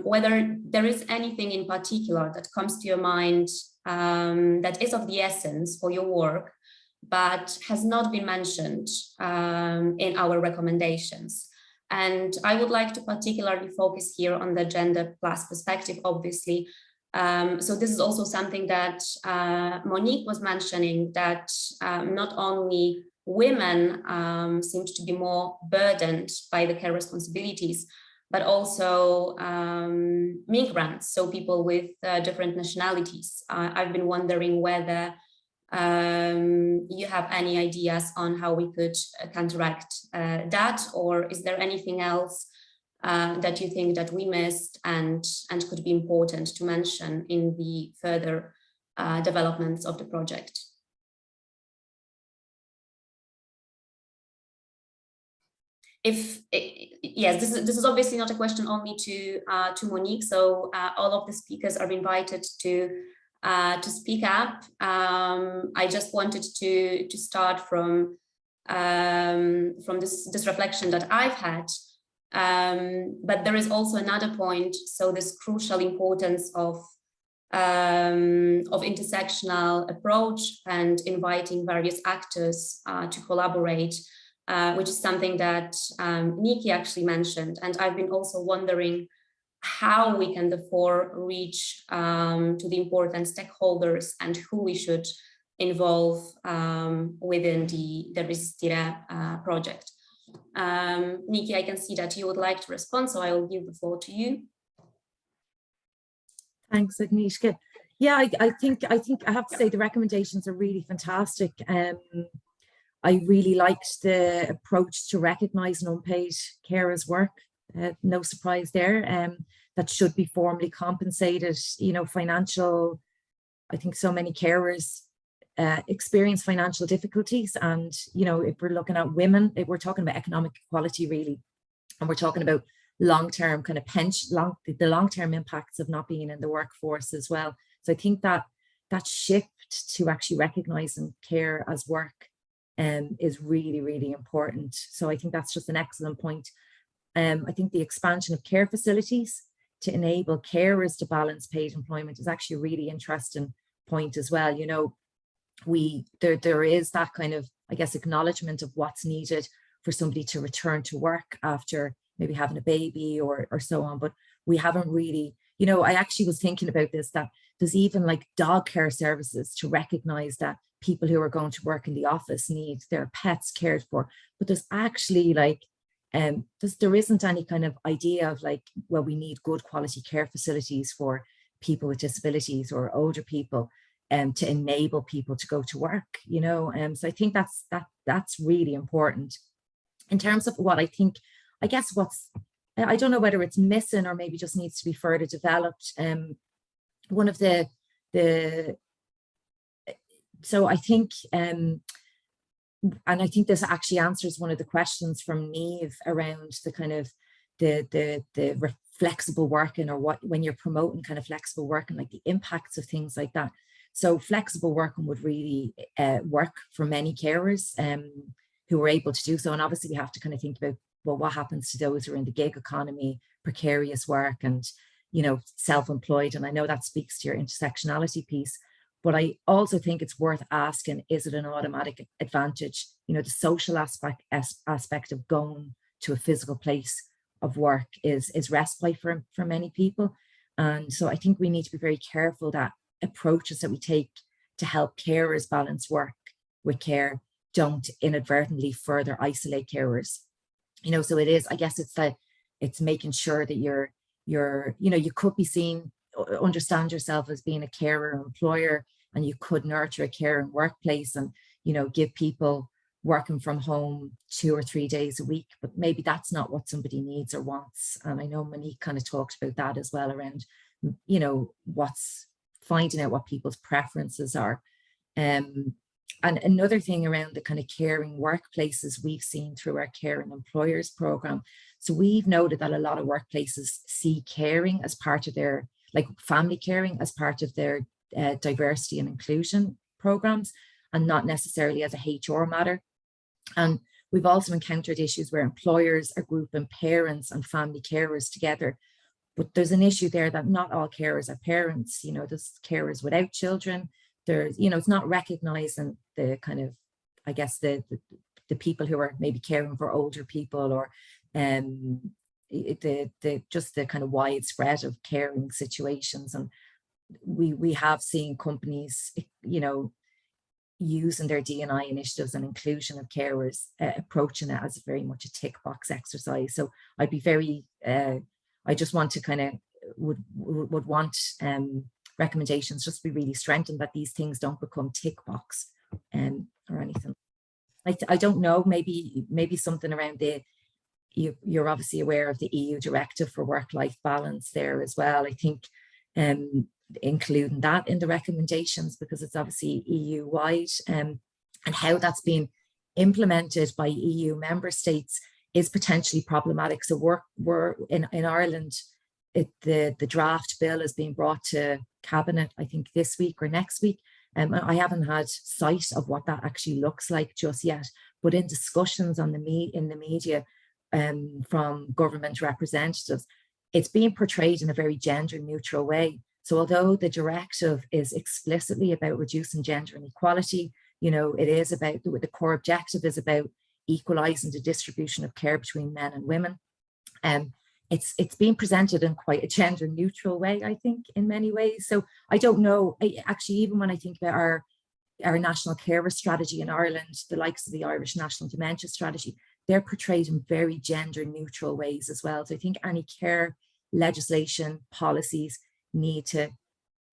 whether there is anything in particular that comes to your mind that is of the essence for your work, but has not been mentioned in our recommendations. And I would like to particularly focus here on the gender plus perspective, obviously. So this is also something that Monique was mentioning, that not only women seem to be more burdened by the care responsibilities, but also migrants, so people with different nationalities. I've been wondering whether you have any ideas on how we could counteract that, or is there anything else that you think that we missed and could be important to mention in the further developments of the project? Yes, this is obviously not a question only to Monique, so all of the speakers are invited to speak up. I just wanted to start from this reflection that I've had. But there is also another point, so this crucial importance of intersectional approach and inviting various actors to collaborate, which is something that Nikki actually mentioned. And I've been also wondering how we can therefore reach to the important stakeholders and who we should involve within the RESISTIRÉ project. Nikki, I can see that you would like to respond, so I will give the floor to you. Thanks, Agnieszka. Yeah, I think I have to say the recommendations are really fantastic. I really liked the approach to recognise unpaid carers' work. No surprise there. That should be formally compensated. You know, financial. I think so many carers experience financial difficulties, and you know, if we're looking at women, if we're talking about economic equality really, and we're talking about long-term kind of pension, the long-term impacts of not being in the workforce as well. So I think that shift to actually recognizing care as work is really, really important. So I think that's just an excellent point. I think the expansion of care facilities to enable carers to balance paid employment is actually a really interesting point as well. You know, there is that kind of, I guess, acknowledgement of what's needed for somebody to return to work after maybe having a baby or so on, but we haven't really, you know, I actually was thinking about this, that there's even like dog care services to recognize that people who are going to work in the office need their pets cared for, but there's actually like, there isn't any kind of idea of like, well, we need good quality care facilities for people with disabilities or older people to enable people to go to work, you know. So I think that's really important. In terms of what I think, I guess I don't know whether it's missing or maybe just needs to be further developed. One of so I think, and I think this actually answers one of the questions from Niamh around the kind of the flexible working, or what, when you're promoting kind of flexible working, like the impacts of things like that. So flexible working would really work for many carers who are able to do so. And obviously we have to kind of think about, well, what happens to those who are in the gig economy, precarious work, and, you know, self-employed. And I know that speaks to your intersectionality piece, but I also think it's worth asking, is it an automatic advantage? You know, the social aspect of going to a physical place of work is respite for many people. And so I think we need to be very careful that approaches that we take to help carers balance work with care don't inadvertently further isolate carers. You know, so it is, I guess it's making sure that you're, you know, you could be seen, understand yourself as being a carer employer, and you could nurture a caring workplace and, you know, give people working from home 2 or 3 days a week, but maybe that's not what somebody needs or wants. And I know Monique kind of talked about that as well, around, you know, finding out what people's preferences are. And another thing around the kind of caring workplaces we've seen through our Caring Employers program. So we've noted that a lot of workplaces see caring as part of their, like family caring as part of their diversity and inclusion programs, and not necessarily as a HR matter. And we've also encountered issues where employers are grouping parents and family carers together. But there's an issue there that not all carers are parents. You know, there's carers without children. There's, you know, it's not recognizing the kind of, I guess, the people who are maybe caring for older people, or just the kind of widespread of caring situations. And we have seen companies, you know, using their D&I initiatives and inclusion of carers, approaching it as very much a tick box exercise. So I'd be very, I just want to kind of would want recommendations just to be really strengthened, that these things don't become tick box or anything. I don't know, maybe something around you're obviously aware of the EU directive for work-life balance there as well. I think including that in the recommendations, because it's obviously EU-wide, and how that's being implemented by EU member states is potentially problematic. So we're in Ireland, the draft bill is being brought to Cabinet, I think this week or next week. I haven't had sight of what that actually looks like just yet, but in discussions in the media from government representatives, it's being portrayed in a very gender neutral way. So although the directive is explicitly about reducing gender inequality, you know, it is about, the core objective is about equalising the distribution of care between men and women. It's being presented in quite a gender neutral way, I think, in many ways. So I don't know, actually, even when I think about our national carer strategy in Ireland, the likes of the Irish National Dementia Strategy, they're portrayed in very gender neutral ways as well. So I think any care legislation, policies need to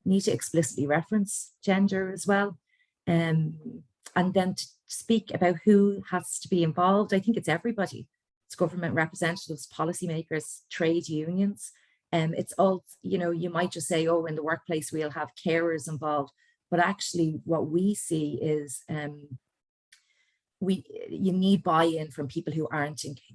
explicitly reference gender as well. And then to speak about who has to be involved, I think it's everybody. It's government representatives, policymakers, trade unions. It's all, you know, you might just say, oh, in the workplace we'll have carers involved, but actually what we see is you need buy-in from people who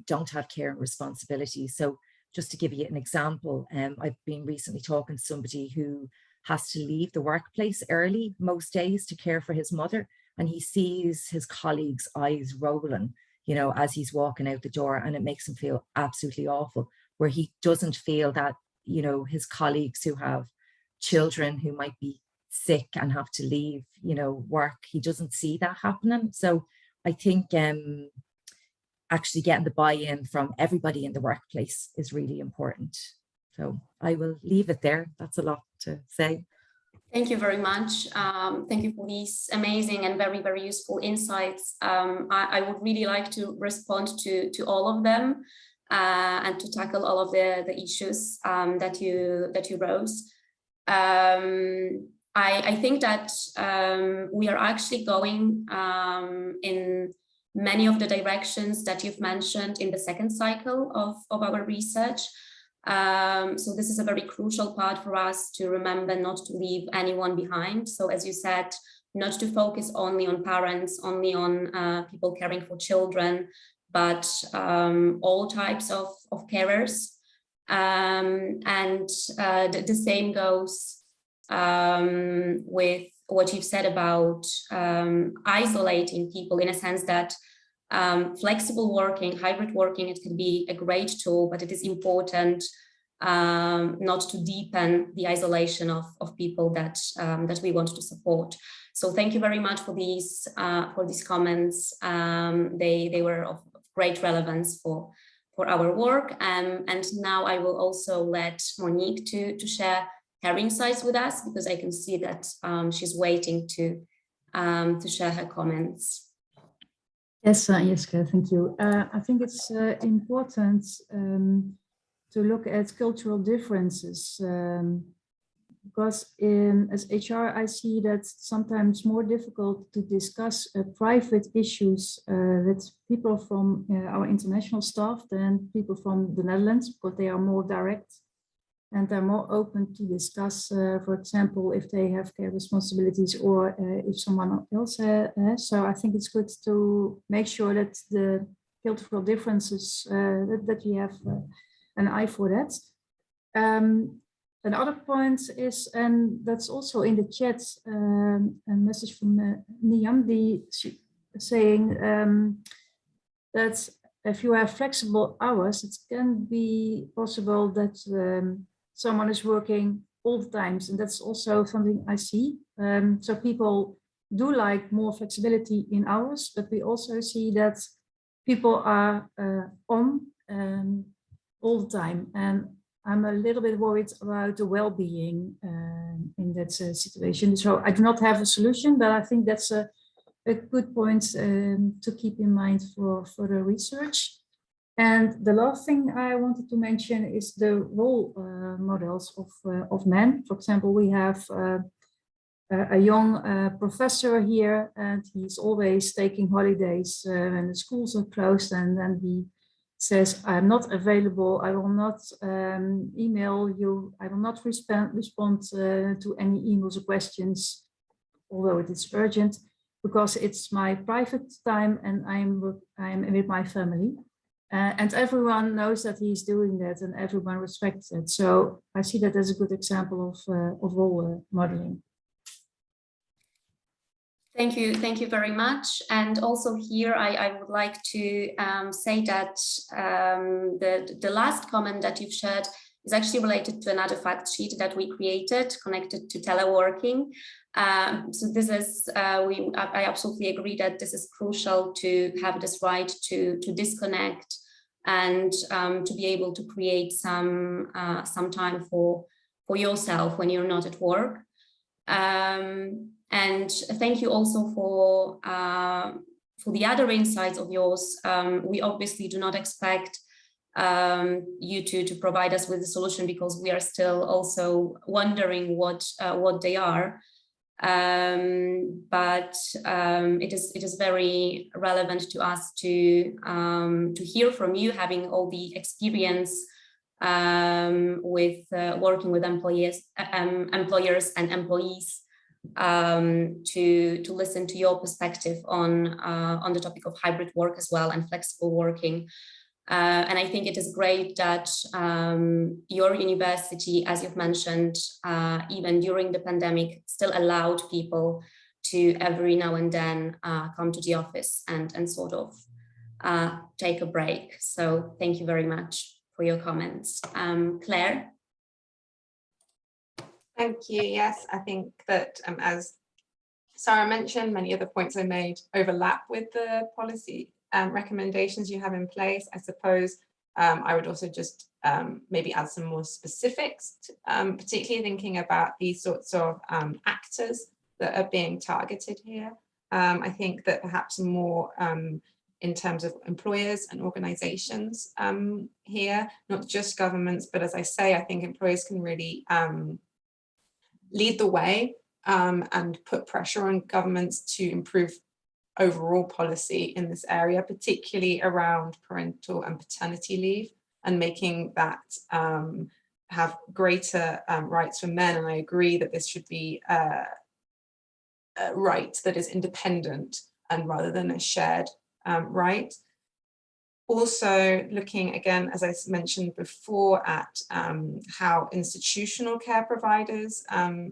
don't have care and responsibilities. So just to give you an example, I've been recently talking to somebody who has to leave the workplace early most days to care for his mother, and he sees his colleagues' eyes rolling, you know, as he's walking out the door, and it makes him feel absolutely awful, where he doesn't feel that, you know, his colleagues who have children who might be sick and have to leave, you know, work, he doesn't see that happening. So I think actually getting the buy-in from everybody in the workplace is really important. So I will leave it there. That's a lot to say. Thank you very much. Thank you for these amazing and very, very useful insights. I would really like to respond to all of them and to tackle all of the issues that you rose. I think that we are actually going in many of the directions that you've mentioned in the second cycle of our research. So this is a very crucial part for us to remember, not to leave anyone behind. So as you said, not to focus only on parents, only on people caring for children, but all types of carers. And the same goes with what you've said about isolating people, in a sense that flexible working, hybrid working, it can be a great tool, but it is important not to deepen the isolation of people that that we want to support. So thank you very much for these comments. They were of great relevance for our work. And now I will also let Monique to share her insights with us, because I can see that she's waiting to share her comments. Yes, Jeske, thank you. I think it's important to look at cultural differences, because as HR, I see that sometimes more difficult to discuss private issues with people from our international staff than people from the Netherlands, because they are more direct and they're more open to discuss, for example, if they have care responsibilities or if someone else has. So I think it's good to make sure that the cultural differences, that we have an eye for that. Another point is, and that's also in the chat, a message from Niamdi saying that if you have flexible hours, it can be possible that someone is working all the times, and that's also something I see. So people do like more flexibility in hours, but we also see that people are on all the time, and I'm a little bit worried about the well-being in that situation. So I do not have a solution, but I think that's a good point to keep in mind for further research. And the last thing I wanted to mention is the role models of men. For example, we have a young professor here, and he's always taking holidays when the schools are closed, and then he says, I'm not available, I will not email you, I will not respond to any emails or questions, although it is urgent, because it's my private time and I'm with my family. And everyone knows that he's doing that, and everyone respects it. So I see that as a good example of role modeling. Thank you very much. And also here, I would like to say that the last comment that you've shared is actually related to another fact sheet that we created connected to teleworking. So this is, I absolutely agree that this is crucial to have this right to disconnect and to be able to create some time for yourself when you're not at work. And thank you also for the other insights of yours. We obviously do not expect you to provide us with a solution, because we are still also wondering what they are. But it is very relevant to us to hear from you, having all the experience with working with employers and employees, to listen to your perspective on the topic of hybrid work as well, and flexible working. And I think it is great that your university, as you've mentioned, even during the pandemic, still allowed people to every now and then come to the office and sort of take a break. So thank you very much for your comments. Claire? Thank you. Yes, I think that as Sarah mentioned, many of the points I made overlap with the policy recommendations you have in place. I suppose I would also just maybe add some more specifics, particularly thinking about these sorts of actors that are being targeted here. I think that perhaps more in terms of employers and organizations here, not just governments, but as I say, I think employers can really lead the way and put pressure on governments to improve overall policy in this area, particularly around parental and paternity leave, and making that have greater rights for men. And I agree that this should be a right that is independent and rather than a shared right. Also looking again, as I mentioned before, at how institutional care providers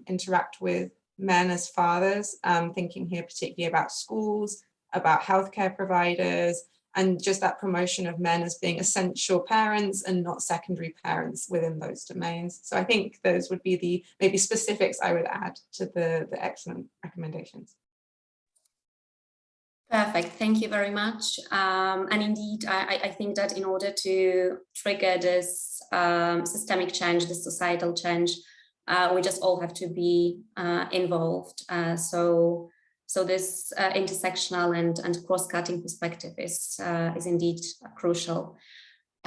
interact with men as fathers, thinking here particularly about schools, about healthcare providers, and just that promotion of men as being essential parents and not secondary parents within those domains. So I think those would be the maybe specifics I would add to the excellent recommendations. Perfect, thank you very much. And indeed, I think that in order to trigger this systemic change, this societal change, we just all have to be involved. So this intersectional and cross-cutting perspective is indeed crucial.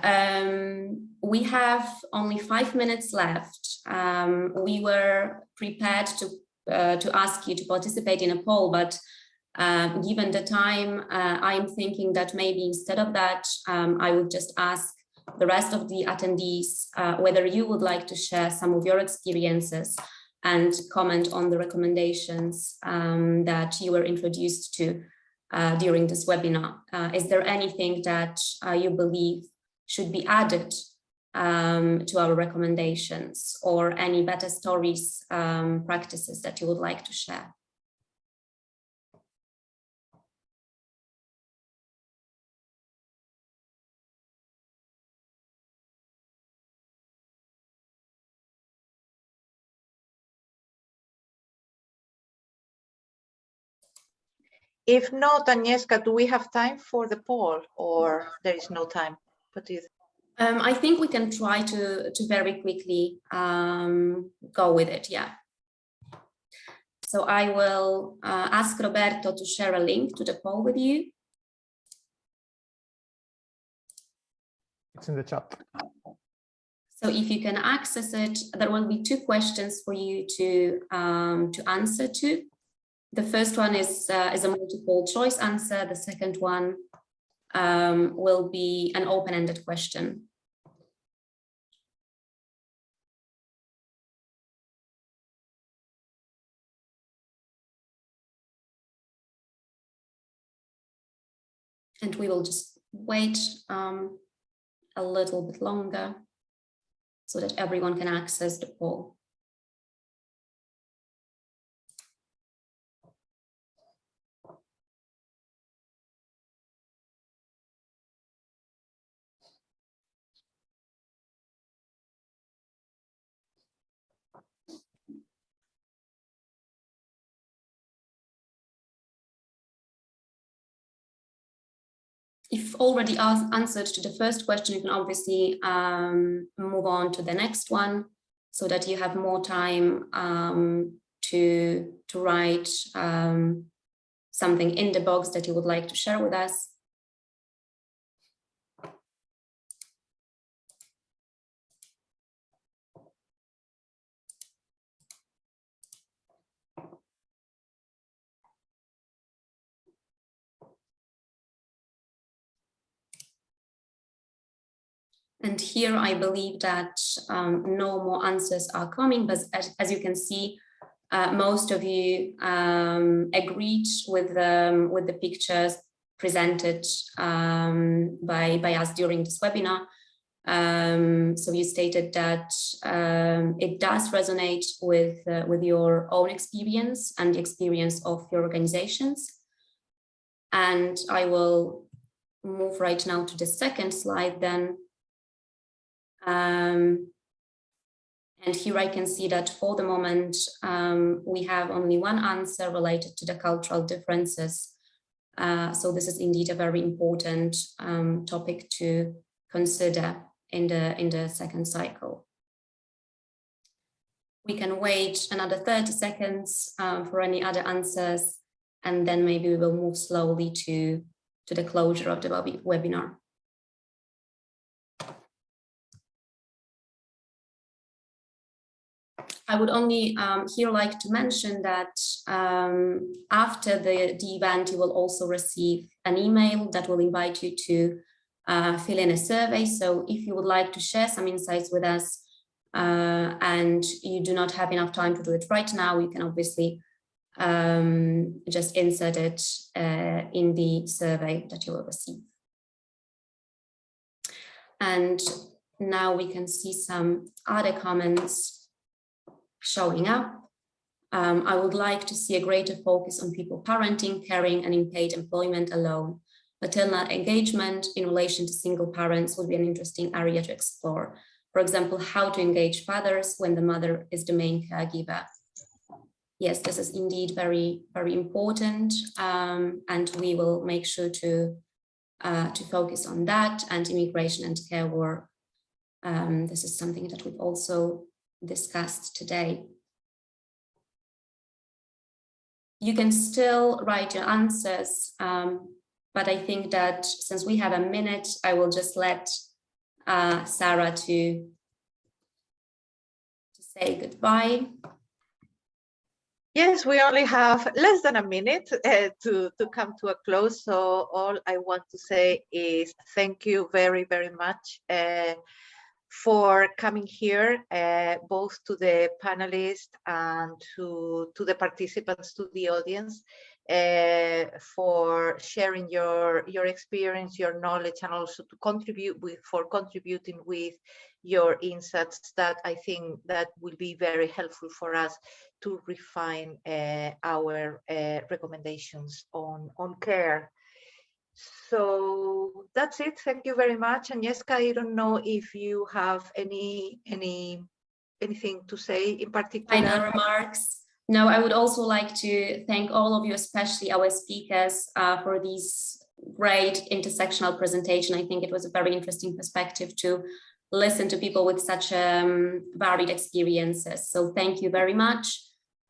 We have only 5 minutes left. We were prepared to ask you to participate in a poll, but given the time, I'm thinking that maybe instead of that, I would just ask the rest of the attendees whether you would like to share some of your experiences and comment on the recommendations that you were introduced to during this webinar. Is there anything that you believe should be added to our recommendations, or any better stories, practices that you would like to share? If not, Agnieszka, do we have time for the poll, or there is no time? What do you think? I think we can try to very quickly go with it, yeah. So I will ask Roberto to share a link to the poll with you. It's in the chat. So if you can access it, there will be 2 questions for you to answer to. The first one is a multiple choice answer. The second one will be an open-ended question. And we will just wait a little bit longer so that everyone can access the poll. If already answered to the first question, you can obviously move on to the next one so that you have more time to write something in the box that you would like to share with us. And here I believe that no more answers are coming, but as you can see, most of you agreed with the pictures presented by us during this webinar. So you stated that it does resonate with your own experience and the experience of your organizations. And I will move right now to the second slide then. And here I can see that for the moment, we have only one answer related to the cultural differences. So this is indeed a very important topic to consider in the second cycle. We can wait another 30 seconds for any other answers, and then maybe we will move slowly to the closure of the webinar. I would only here like to mention that after the event, you will also receive an email that will invite you to fill in a survey. So if you would like to share some insights with us and you do not have enough time to do it right now, you can obviously just insert it in the survey that you will receive. And now we can see some other comments showing up. I would like to see a greater focus on people parenting, caring, and unpaid employment alone. Paternal engagement in relation to single parents would be an interesting area to explore. For example, how to engage fathers when the mother is the main caregiver. Yes, this is indeed very, very important, and we will make sure to focus on that, and immigration and care work. This is something that we've also discussed today. You can still write your answers, but I think that since we have a minute, I will just let Sarah to say goodbye. Yes, we only have less than a minute to come to a close. So all I want to say is thank you very, very much for coming here, both to the panelists and to the participants, to the audience, for sharing your experience, your knowledge, and also to contributing with your insights that I think that will be very helpful for us to refine our recommendations on care. So that's it. Thank you very much. Agnieszka, I don't know if you have anything to say in particular. Final remarks. No, I would also like to thank all of you, especially our speakers, for these great intersectional presentation. I think it was a very interesting perspective to listen to people with such varied experiences. So thank you very much.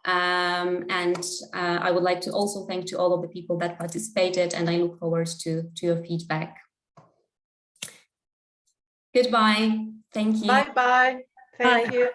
And I would like to also thank to all of the people that participated, and I look forward to your feedback. Goodbye. Thank you. Bye-bye. Thank you.